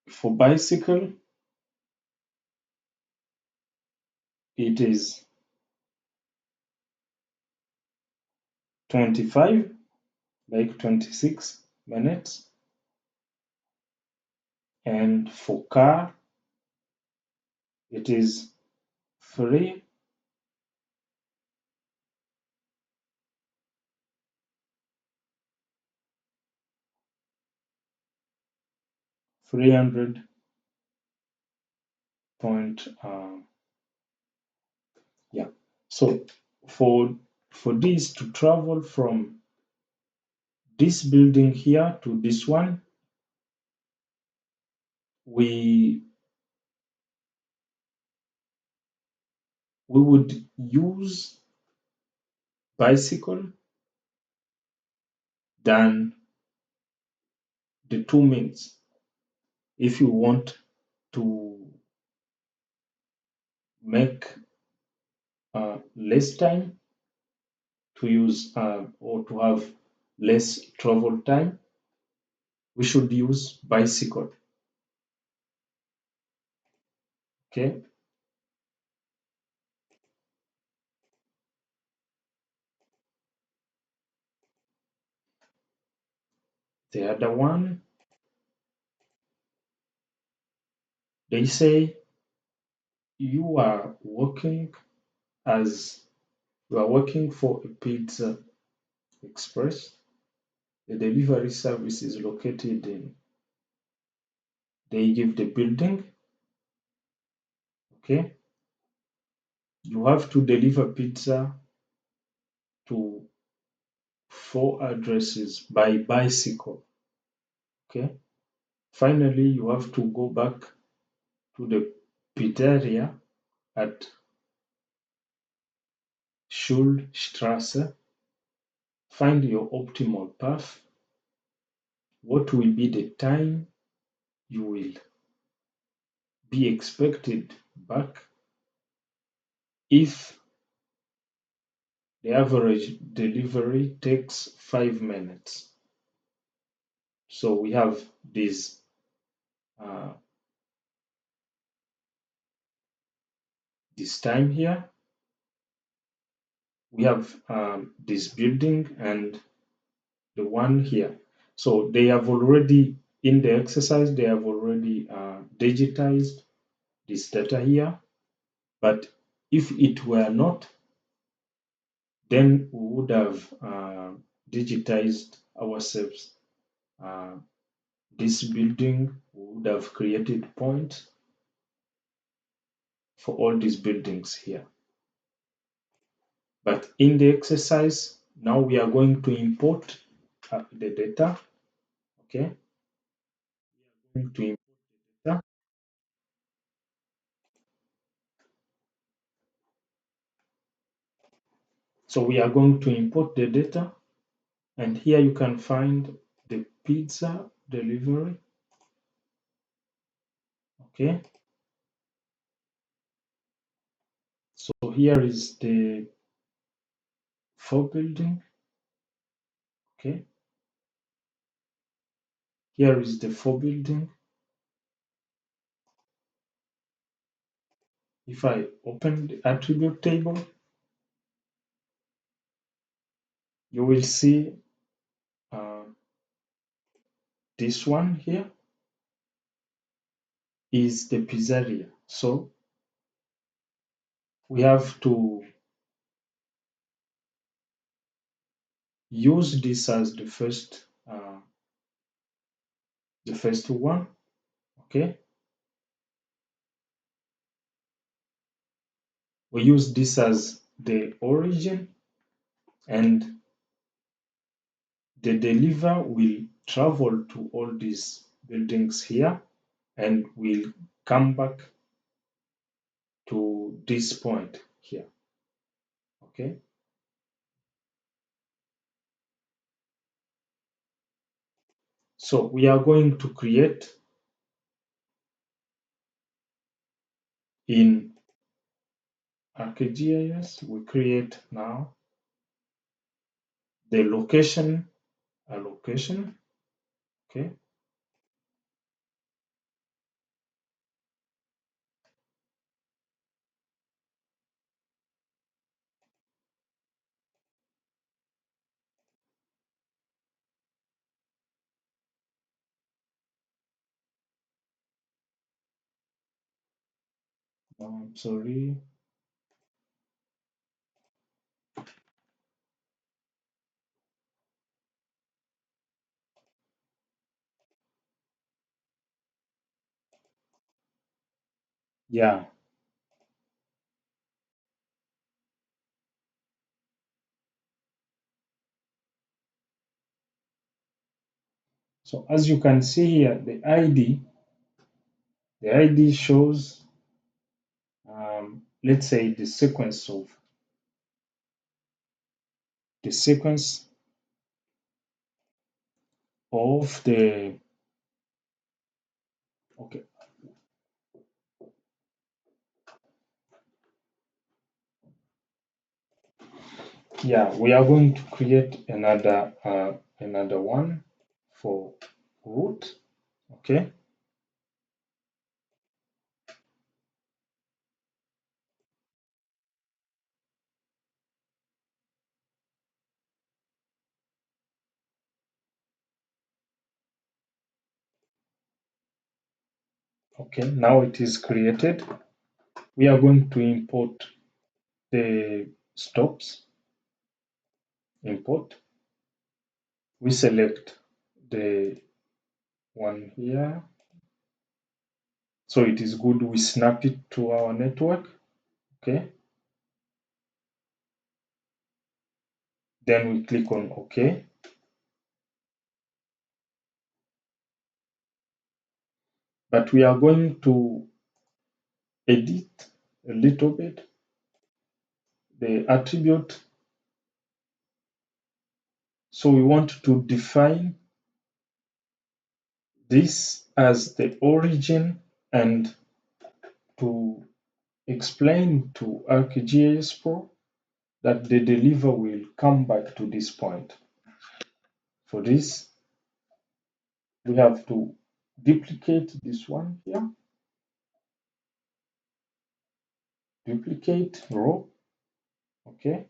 For bicycle, it is 25, like 26 minutes. And for car, it is 3 300 point yeah. So for this to travel from this building here to this one, we would use bicycle than the 2 minutes if you want to make less time to use or to have less travel time, we should use bicycle. Okay. The other one, they say you are working as you are working for a pizza express. The delivery service is located in, they give the building. Okay. You have to deliver pizza to 4 addresses by bicycle. Okay. Finally, you have to go back to the pizzeria at Schulstrasse, find your optimal path. What will be the time you will be expected back if the average delivery takes 5 minutes? So we have this uh, time here. We have this building and the one here. So they have already, in the exercise, they have already digitized this data here. But if it were not, then we would have digitized ourselves. This building would have created points for all these buildings here. But in the exercise, now we are going to import the data. Okay. We are going to import the data. So we are going to import the data, and here you can find the pizza delivery. Okay. So here is the 4 building. Okay. Here is the 4 building. If I open the attribute table, you will see uh, this one here is the pizzeria. So we have to use this as the first one. Okay, we use this as the origin, and the deliver will travel to all these buildings here and will come back to this point here. Okay, so we are going to create in arcGIS. We create now the location allocation. Okay, sorry. Yeah, so as you can see here, the ID shows, let's say, the sequence of the, okay, yeah, we are going to create another one for root. Okay, okay, now it is created. We are going to import the stops. Import. We select the one here. So it is good we snap it to our network. Okay. Then we click on OK. But we are going to edit a little bit the attribute. So we want to define this as the origin and to explain to arcGIS Pro that the deliver will come back to this point. For this, we have to duplicate this one here, duplicate row, okay,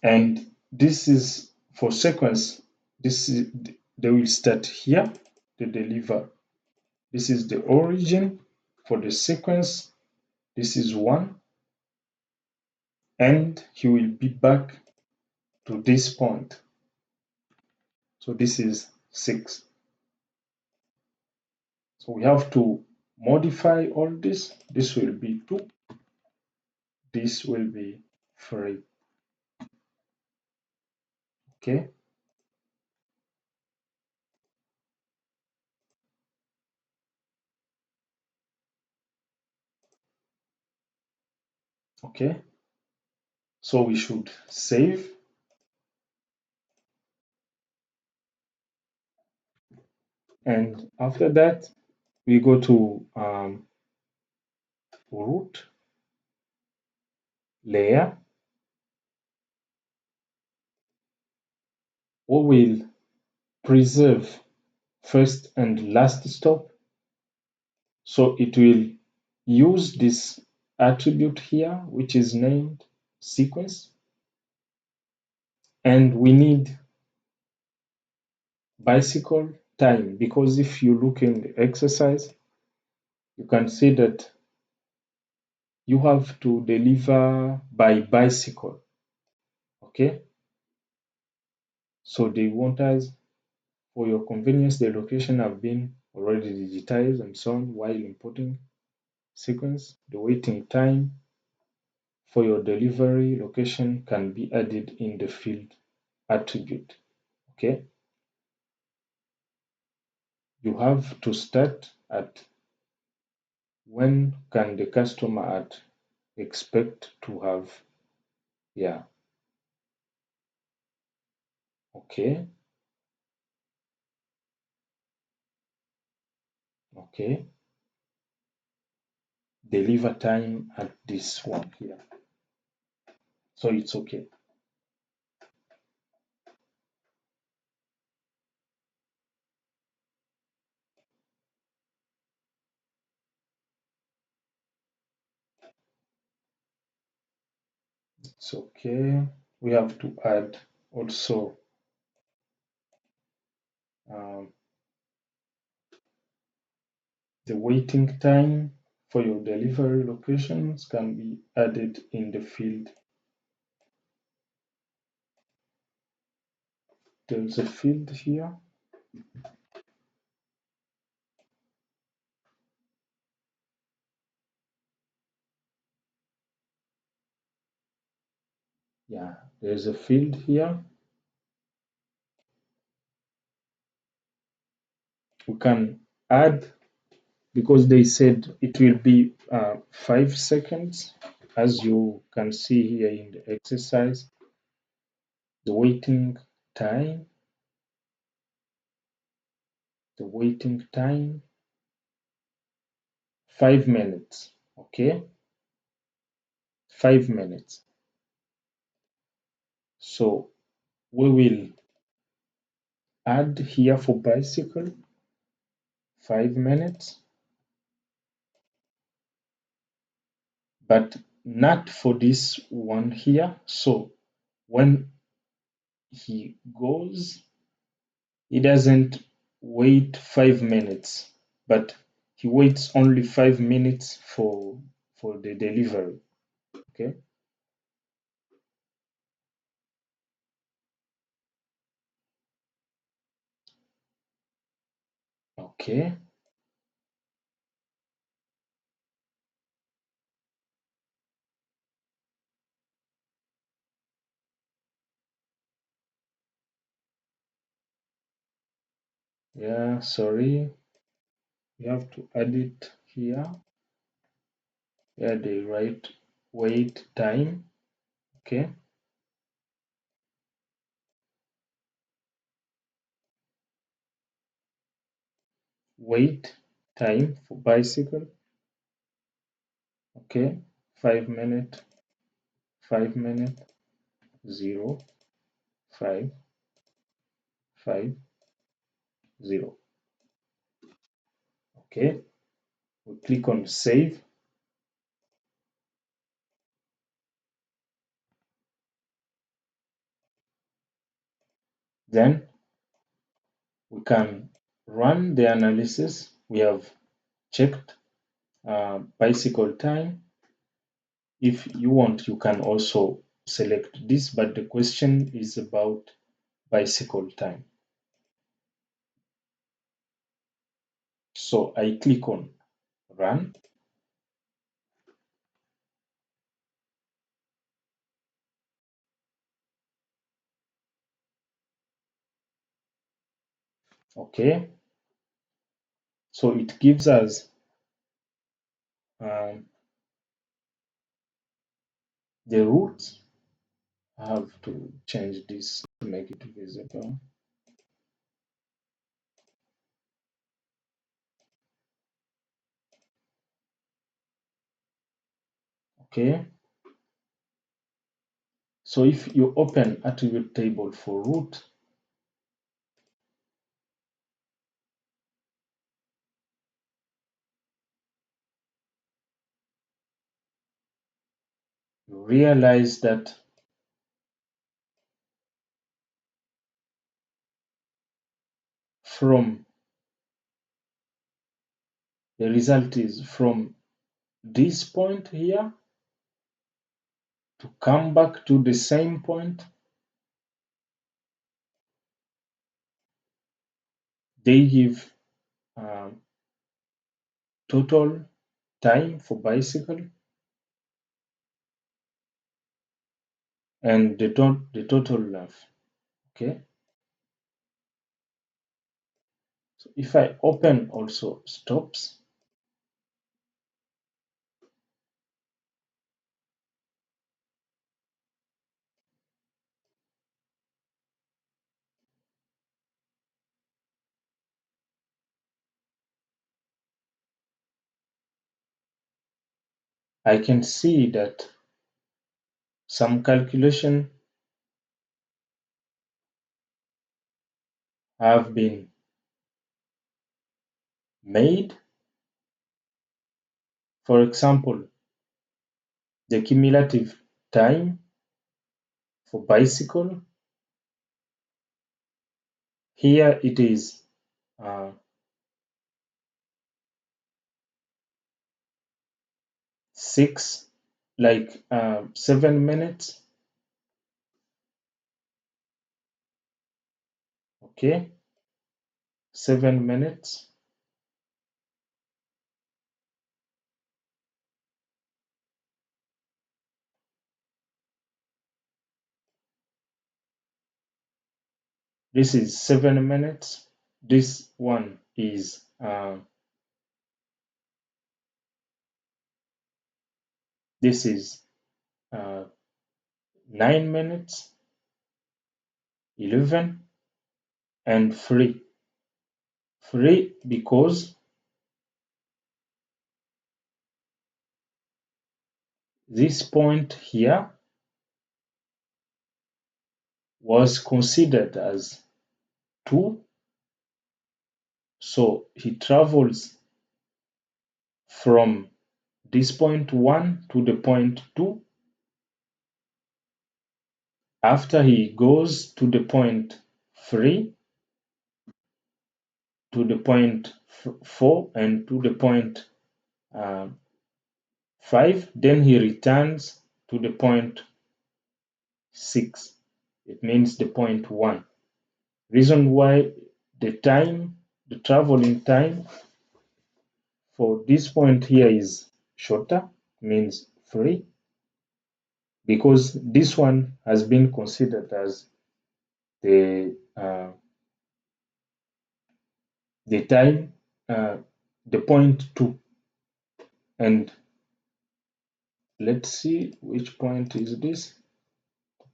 and this is for sequence. They will start here, the deliver. This is the origin. For the sequence, this is 1, and he will be back to this point. So this is 6. So we have to modify all this. This will be 2. This will be 3. Okay. Okay. So we should save. And after that, we go to root, layer. We will preserve first and last stop. So it will use this attribute here, which is named sequence. And we need bicycle time, because if you look in the exercise, you can see that you have to deliver by bicycle. Okay, so they want us, for your convenience, the location have been already digitized and so on while importing sequence. The waiting time for your delivery location can be added in the field attribute. Okay, you have to start at when can the customer expect to have. Yeah, okay, okay. Deliver time at this one here. So it's okay. It's okay. We have to add also um, the waiting time for your delivery locations can be added in the field. There's a field here. Yeah, there's a field here. We can add, because they said it will be 5 seconds, as you can see here in the exercise, the waiting time, 5 minutes. Okay, 5 minutes. So we will add here for bicycle 5 minutes, but not for this one here. So when he goes, he doesn't wait 5 minutes, but he waits only 5 minutes for the delivery. Okay, okay, yeah, sorry, we have to add it here. Yeah, the right wait time. Okay, wait time for bicycle. Okay, 5 minute, 5 minute, 0, 5, 5, 0. Okay, we click on save. Then we can run the analysis. We have checked bicycle time. If you want, you can also select this, but the question is about bicycle time. So I click on run. Okay, so it gives us um, the routes. I have to change this to make it visible. Okay, so if you open attribute table for route, you realize that from the result is from this point here to come back to the same point. They give total time for bicycle and the total length. Okay. So if I open also stops, I can see that some calculation have been made. For example, the cumulative time for bicycle, here it is 7 minutes. Okay, 7 minutes. This is 7 minutes. This one is 9 minutes, 11, and free. Free because this point here was considered as 2. So he travels from this point 1 to the point 2. After he goes to the point 3, to the point 4, and to the point 5, then he returns to the point 6. It means the point 1. Reason why the traveling time for this point here is shorter, means 3, because this one has been considered as the time, the point 2. And let's see which point is this.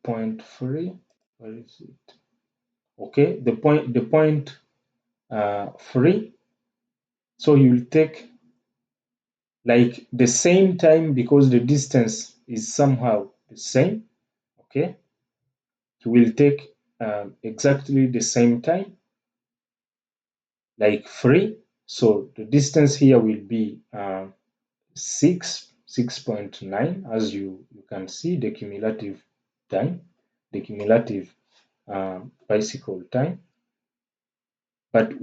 Point 3. Where is it? Okay, the point 3. So you will take like the same time because the distance is somehow the same. Okay, you will take exactly the same time, like 3. So the distance here will be 6.9, as you can see the cumulative time, the cumulative bicycle time. But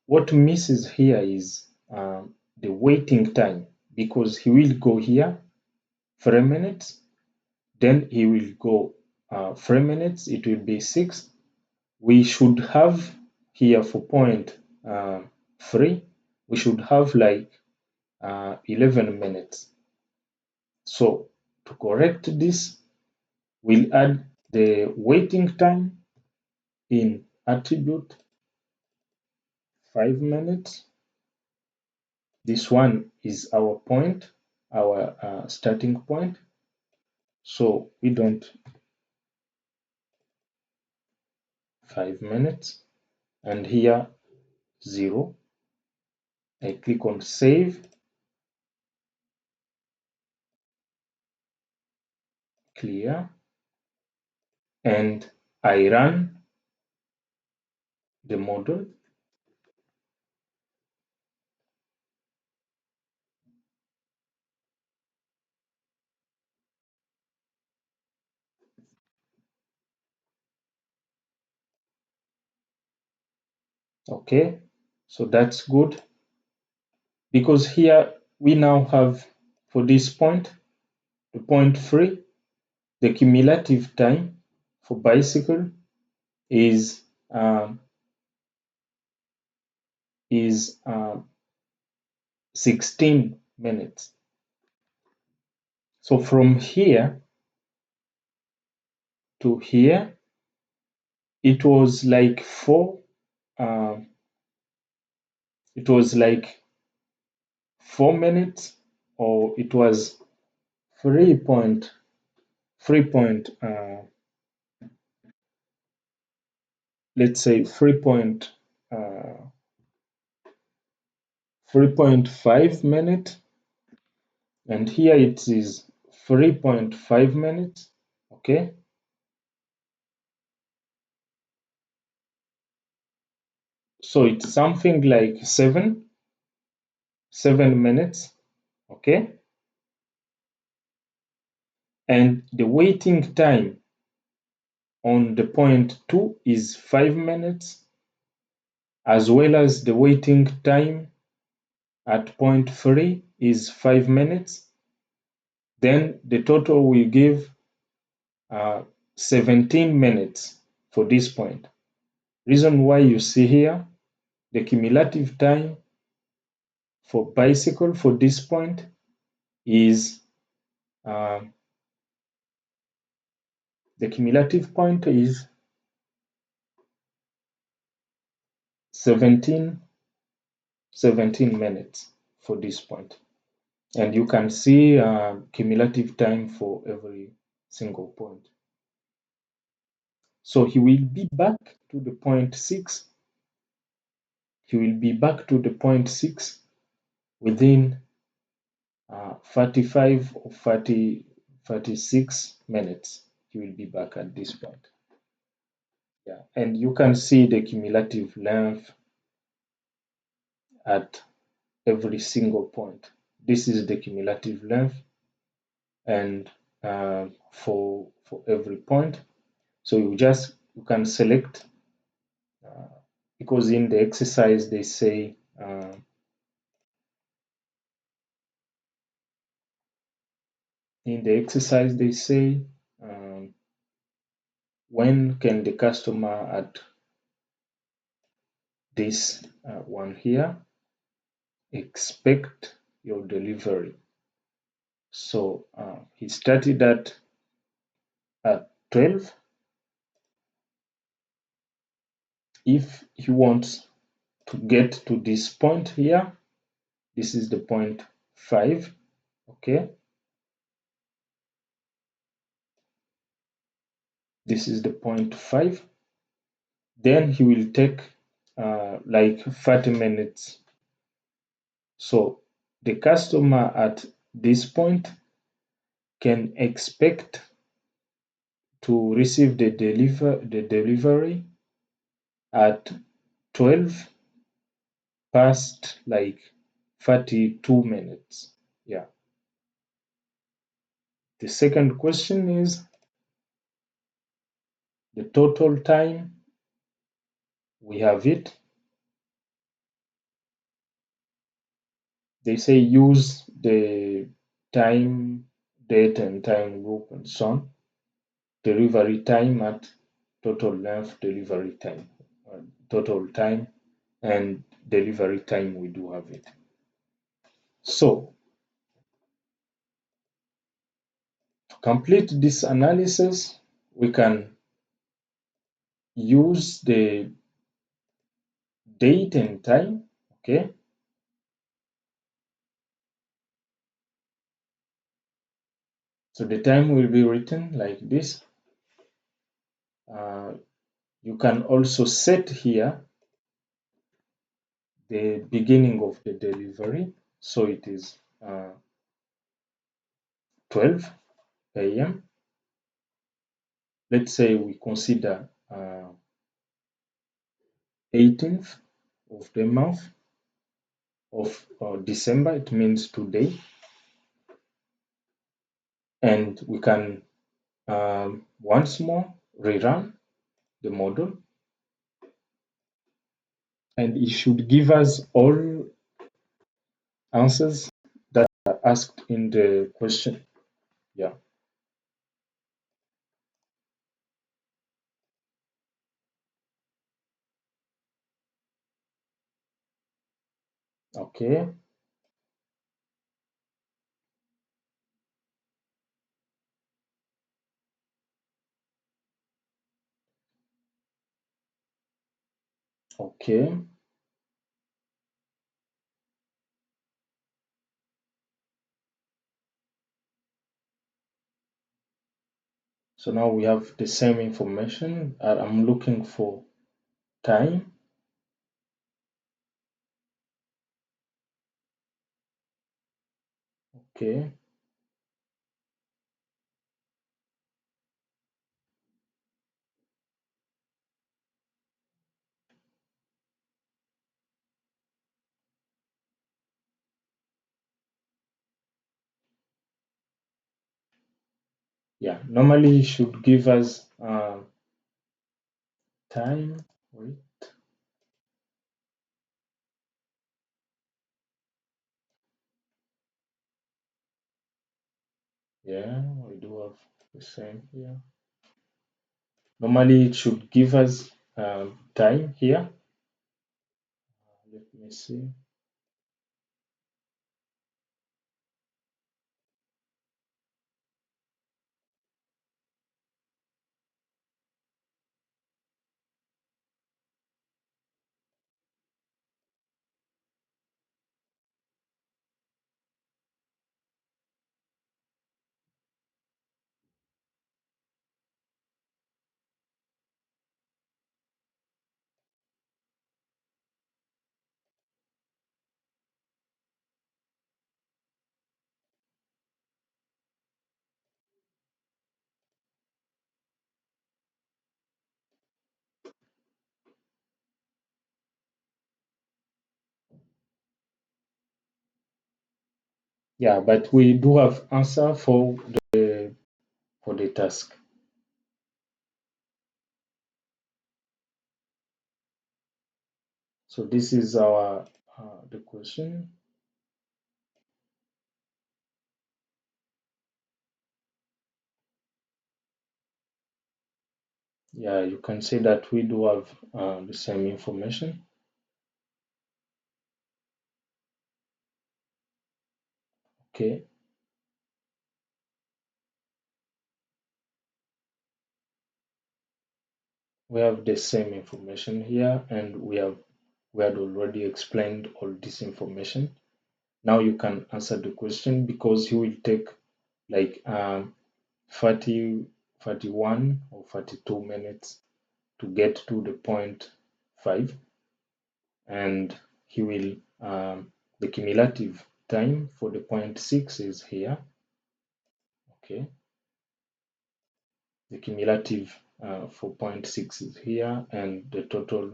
what misses here is the waiting time, because he will go here 3 minutes, then he will go 3 minutes, it will be 6. We should have here for point 3, we should have like 11 minutes. So to correct this, we'll add the waiting time in attribute 5 minutes. This one is our point, our starting point. So we don't 5 minutes, and here 0. I click on save, clear, and I run the model. Okay, so that's good, because here we now have for this point, the point 3, the cumulative time for bicycle is 16 minutes. So from here to here, it was like 4 minutes, or it was 3 point let's say 3.5 minutes, and here it is 3.5 minutes. Okay, so it's something like 7 minutes. Okay, and the waiting time on the point 2 is 5 minutes, as well as the waiting time at point 3 is 5 minutes. Then the total will give 17 minutes for this point. Reason why you see here, the cumulative time for bicycle for this point is the cumulative point is 17 minutes for this point, and you can see cumulative time for every single point. So he will be back to the point 6. He will be back to the point 6 within 45 or 36 minutes. He will be back at this point. Yeah, and you can see the cumulative length at every single point. This is the cumulative length, and for every point. So you can select, because in the exercise they say when can the customer at this one here expect your delivery. So he started at 12. If he wants to get to this point here, this is the point 5. Okay, this is the point 5. Then he will take like 30 minutes. So the customer at this point can expect to receive the delivery at 12 past like 32 minutes. Yeah. The second question is the total time. We have it. They say use the time, date, and time group and so on. Delivery time at total length, delivery time, total time, and delivery time. We do have it. So to complete this analysis, we can use the date and time. Okay, so the time will be written like this. You can also set here the beginning of the delivery, so it is 12 a.m. Let's say we consider 18th of the month of December, it means today, and we can once more rerun the model, and it should give us all answers that are asked in the question. Yeah. Okay. Okay. So now we have the same information. I'm looking for time. Okay. Yeah. Normally it should give us time. Wait. Yeah, we do have the same here. Normally it should give us time here. Let me see. Yeah, but we do have answer for the task. So this is our the question. Yeah, you can say that we do have the same information. Okay, we have the same information here, and we had already explained all this information. Now you can answer the question because you will take like 40, 41 or 42 minutes to get to the point 5, and he will the cumulative time for the point 6 is here. Okay, the cumulative for point 6 is here, and the total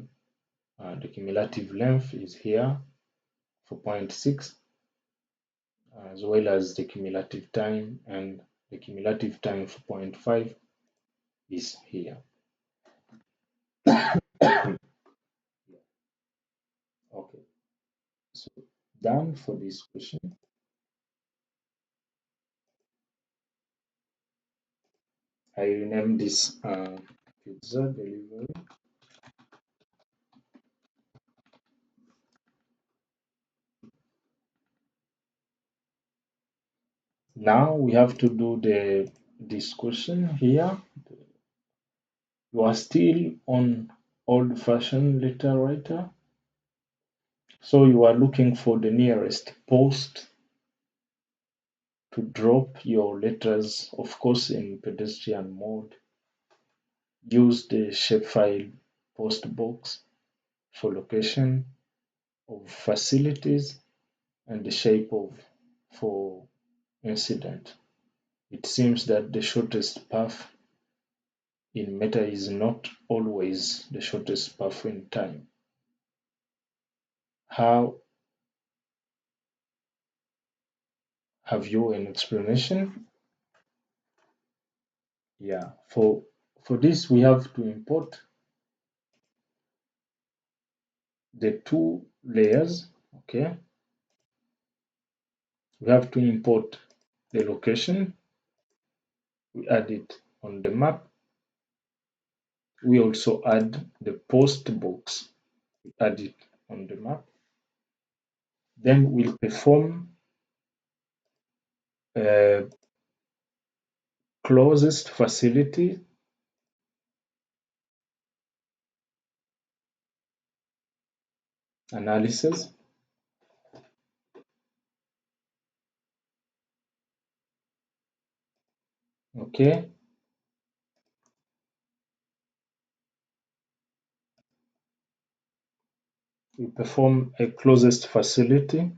the cumulative length is here for point 6, as well as the cumulative time, and the cumulative time for point 5 is here. Okay, so done for this question. I rename this pizza delivery. Now we have to do the discussion here. You are still on old-fashioned letter writer, so you are looking for the nearest post to drop your letters, of course, in pedestrian mode. Use the shapefile post box for location of facilities and the shape of for incident. It seems that the shortest path in meta is not always the shortest path in time. How have you an explanation? Yeah, for this we have to import the two layers. Okay, we have to import the location, we add it on the map. We also add the post box, we add it on the map. Then we'll perform closest facility analysis. Okay. We perform a closest facility.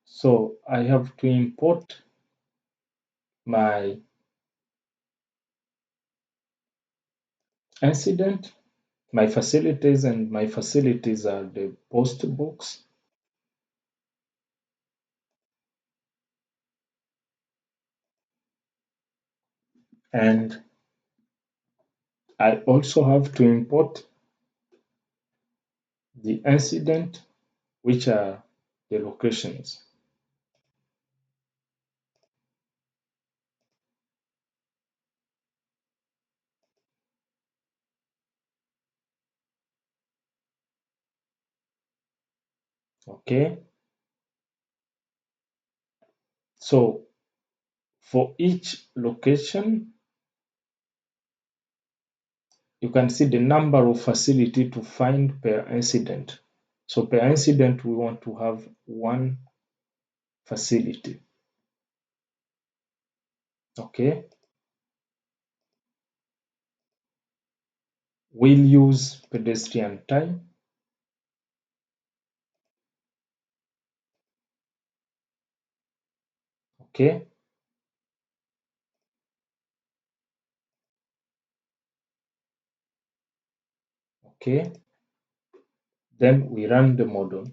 So I have to import my incident, my facilities, and my facilities are the post box. And I also have to import the incident, which are the locations. Okay. So for each location, you can see the number of facility to find per incident. So per incident, we want to have one facility. Okay. We'll use pedestrian time. Okay. Okay. Then we run the model.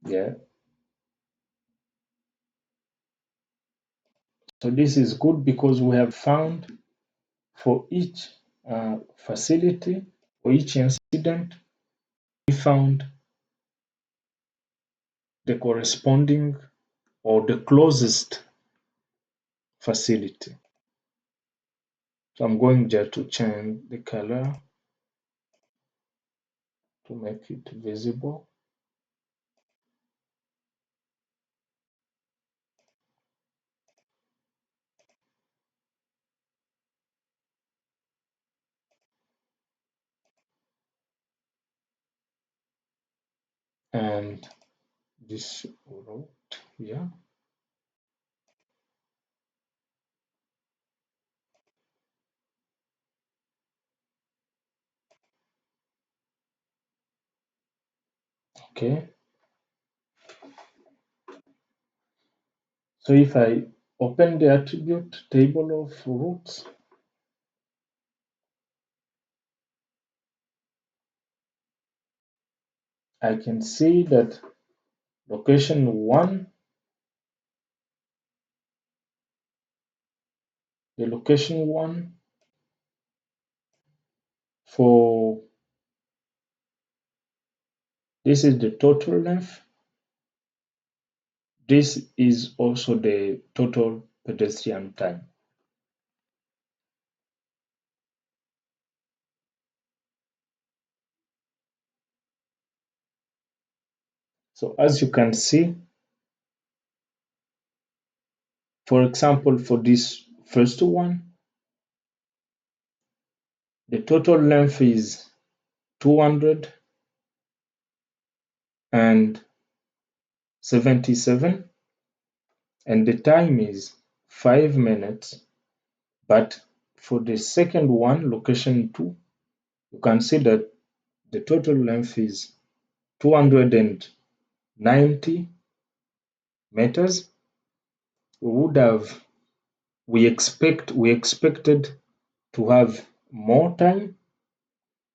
Yeah. So this is good because we have found for each facility, for each incident, we found the corresponding or the closest facility. So I'm going just to change the color to make it visible. And this route here. Okay. So if I open the attribute table of routes, I can see that location 1, the location 1 for this is the total length. This is also the total pedestrian time. So as you can see, for example, for this first one, the total length is 277 and the time is 5 minutes. But for the second one, location 2, you can see that the total length is 290 meters. We expected to have more time,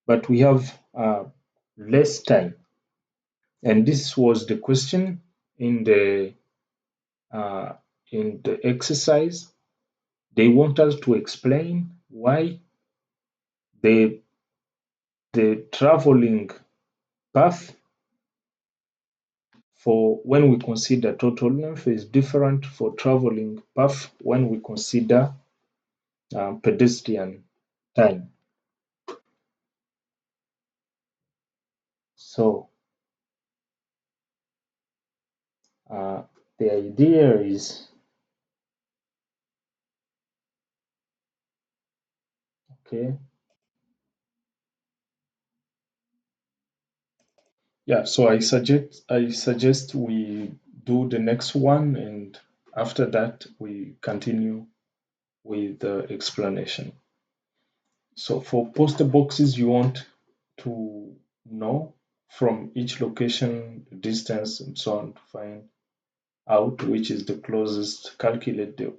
but we have less time. And this was the question in the exercise. They want us to explain why the the traveling path for when we consider total length is different for traveling path when we consider pedestrian time. So the idea is, okay, yeah, so I suggest we do the next one, and after that we continue with the explanation. So for poster boxes, you want to know from each location, distance, and so on to find out which is the closest, calculate the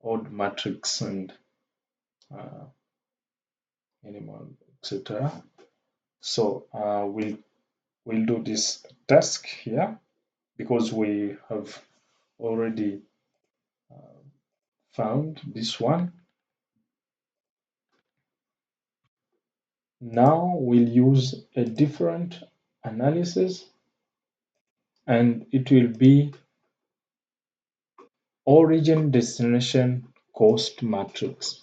odd matrix and uh, minimal, etc. So we'll do this task here because we have already found this one. Now we'll use a different analysis, and it will be origin destination cost matrix.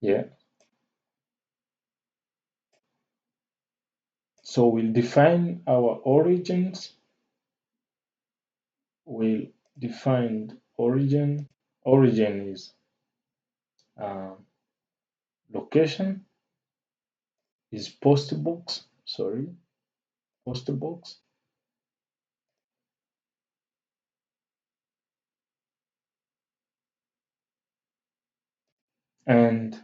Yeah. So we'll define our origins. We'll define origin. Origin is uh, location, is post box. Sorry, post box. And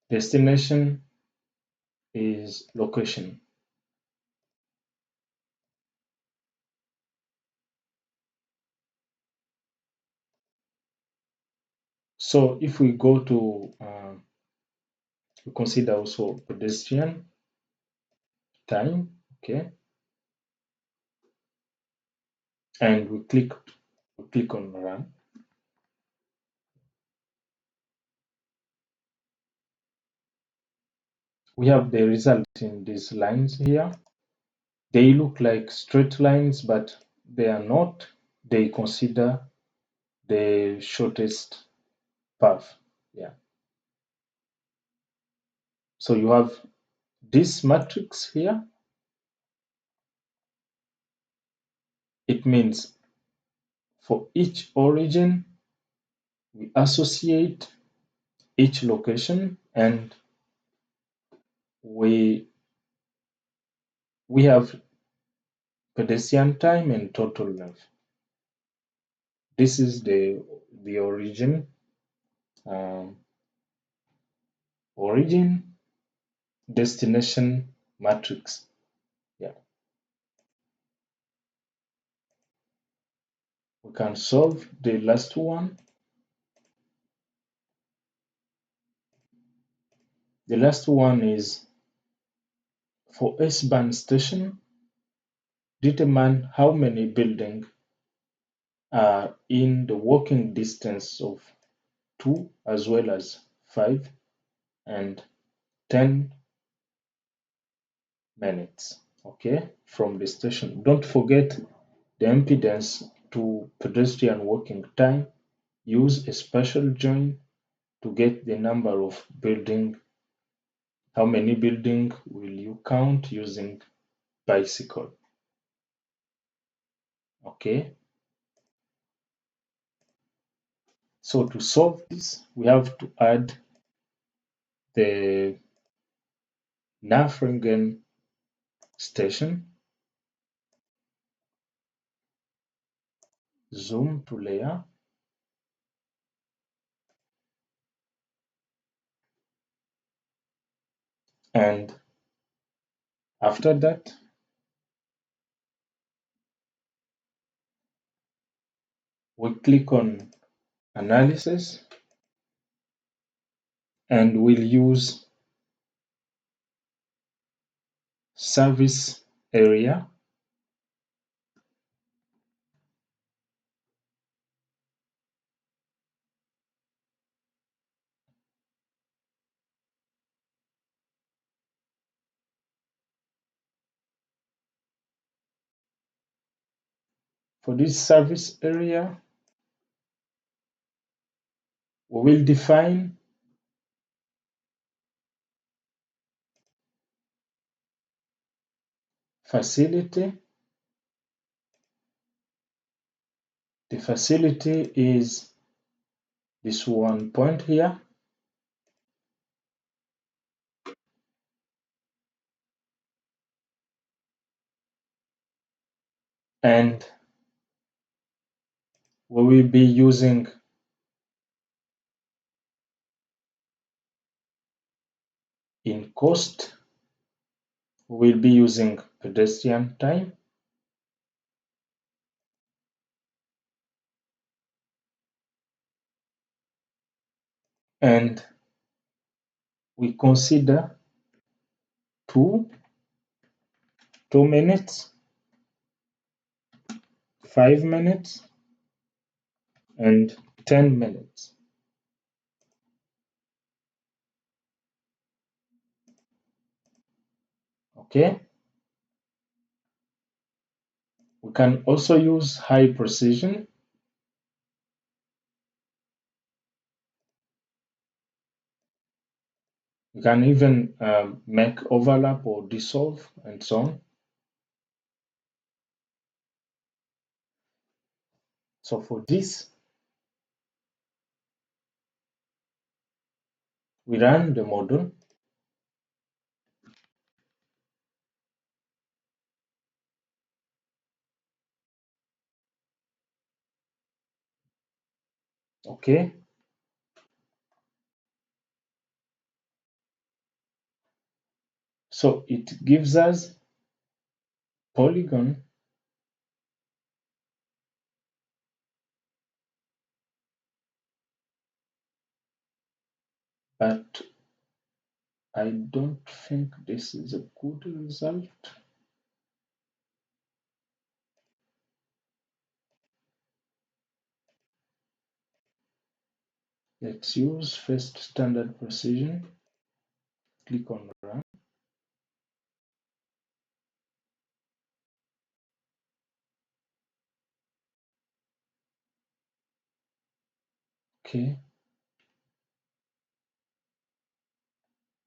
destination is location. So if we go to we consider also pedestrian time, okay, and we click on run. We have the result in these lines here. They look like straight lines, but they are not. They consider the shortest path. Yeah. So you have this matrix here. It means for each origin, we associate each location, and we have pedestrian time and total length. This is the origin destination matrix. Yeah. We can solve the last one. The last one is for S-Bahn station, determine how many buildings are in the walking distance of 2 as well as 5 and 10 minutes, okay, from the station. Don't forget the impedance to pedestrian walking time. Use a special join to get the number of building. How many building will you count using bicycle? Okay. So to solve this, we have to add the Nafringen station, zoom to layer, and after that, we click on analysis, and we'll use service area. For this service area, we will define facility. The facility is this one point here, and we will be using in cost, we will be using pedestrian time, and we consider 2 minutes, 5 minutes, and 10 minutes. Okay. We can also use high precision. We can even make overlap or dissolve and so on. So for this, we run the model. Okay. So it gives us polygon but I don't think this is a good result. Let's use first standard precision. Click on run. Okay.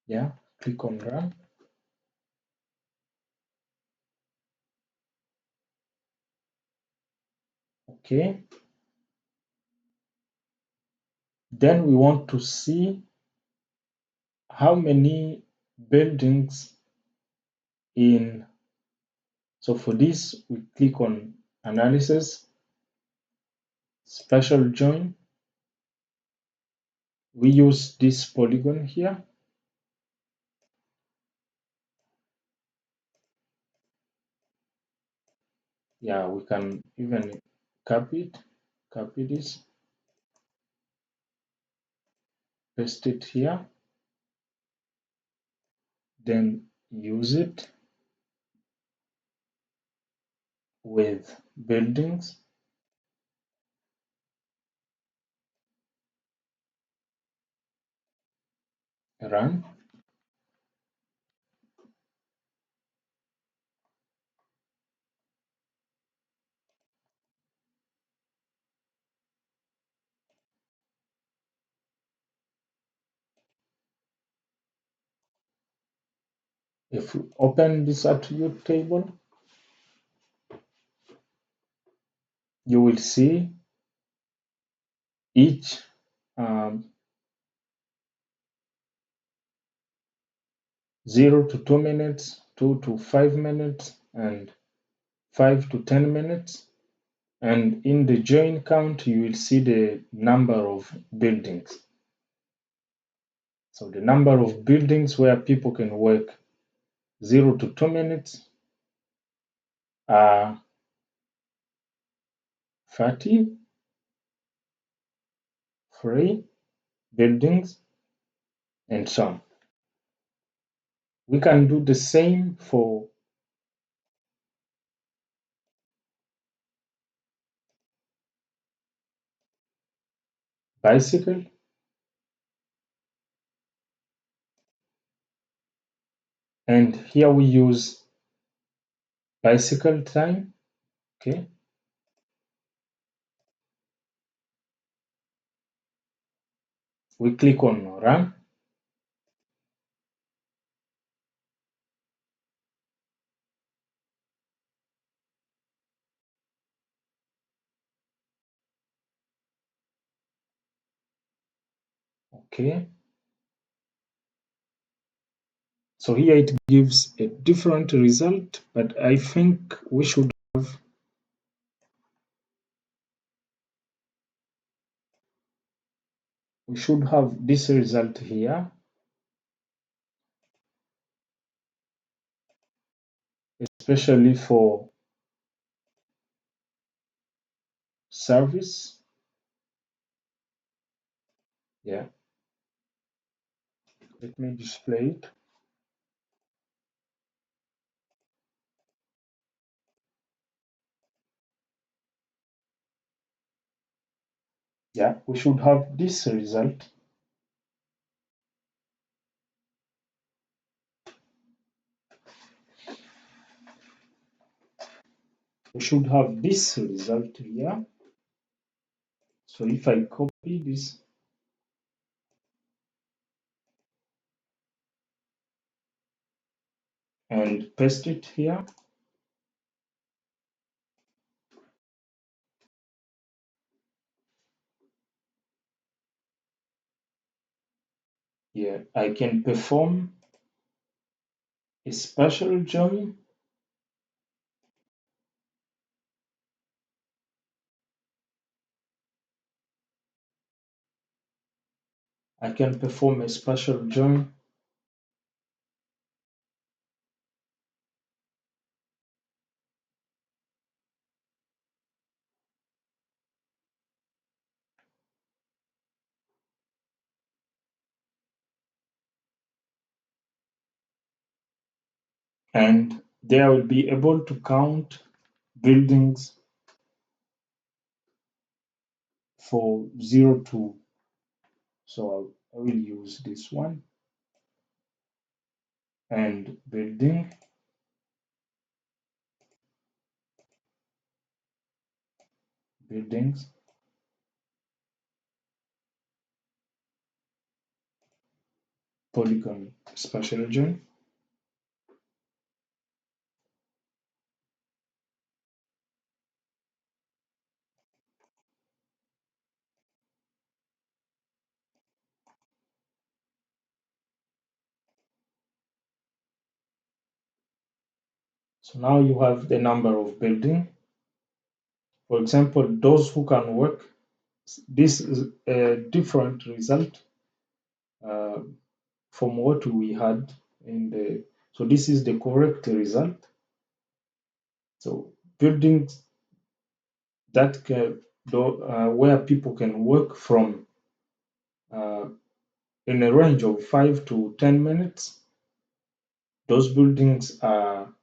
Yeah, click on run. Okay. Then we want to see how many buildings in. So for this, we click on analysis, spatial join. We use this polygon here. Yeah, we can even copy this, paste it here, then use it with buildings. Run. If we open this attribute table, you will see each 0 to 2 minutes, 2 to 5 minutes, and 5 to 10 minutes. And in the join count, you will see the number of buildings. So the number of buildings where people can work 0 to 2 minutes are 33 buildings, and so on. We can do the same for bicycle, and here we use bicycle time. Okay, we click on run. Okay, so here it gives a different result, but I think we should have this result here, especially for service. Yeah, let me display it. Yeah, we should have this result. We should have this result here. So if I copy this and paste it here, yeah, I can perform a spatial join. I can perform a spatial join. And there I will be able to count buildings for 0 to, so I will use this one, and buildings, polygon spatial join. So now you have the number of buildings. For example, those who can work, this is a different result uh, from what we had in the, so this is the correct result. So buildings that can, where people can work from uh, in a range of 5 to 10 minutes, those buildings are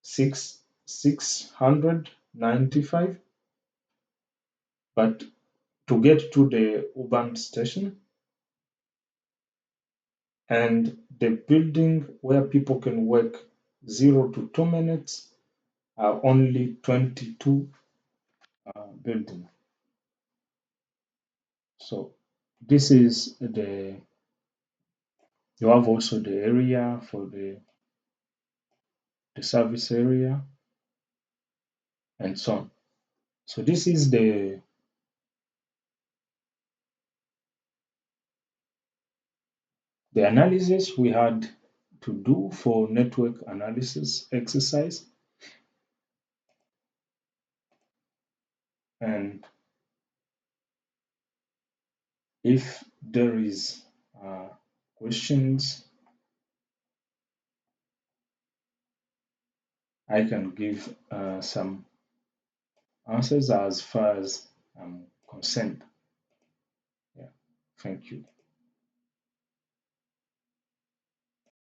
695. But to get to the urban station, and the building where people can work 0 to 2 minutes are only 22 buildings. So this is the, you have also the area for the service area and so on. So this is the analysis we had to do for network analysis exercise. And if there is questions, I can give some answers as far as I'm concerned. Yeah. Thank you.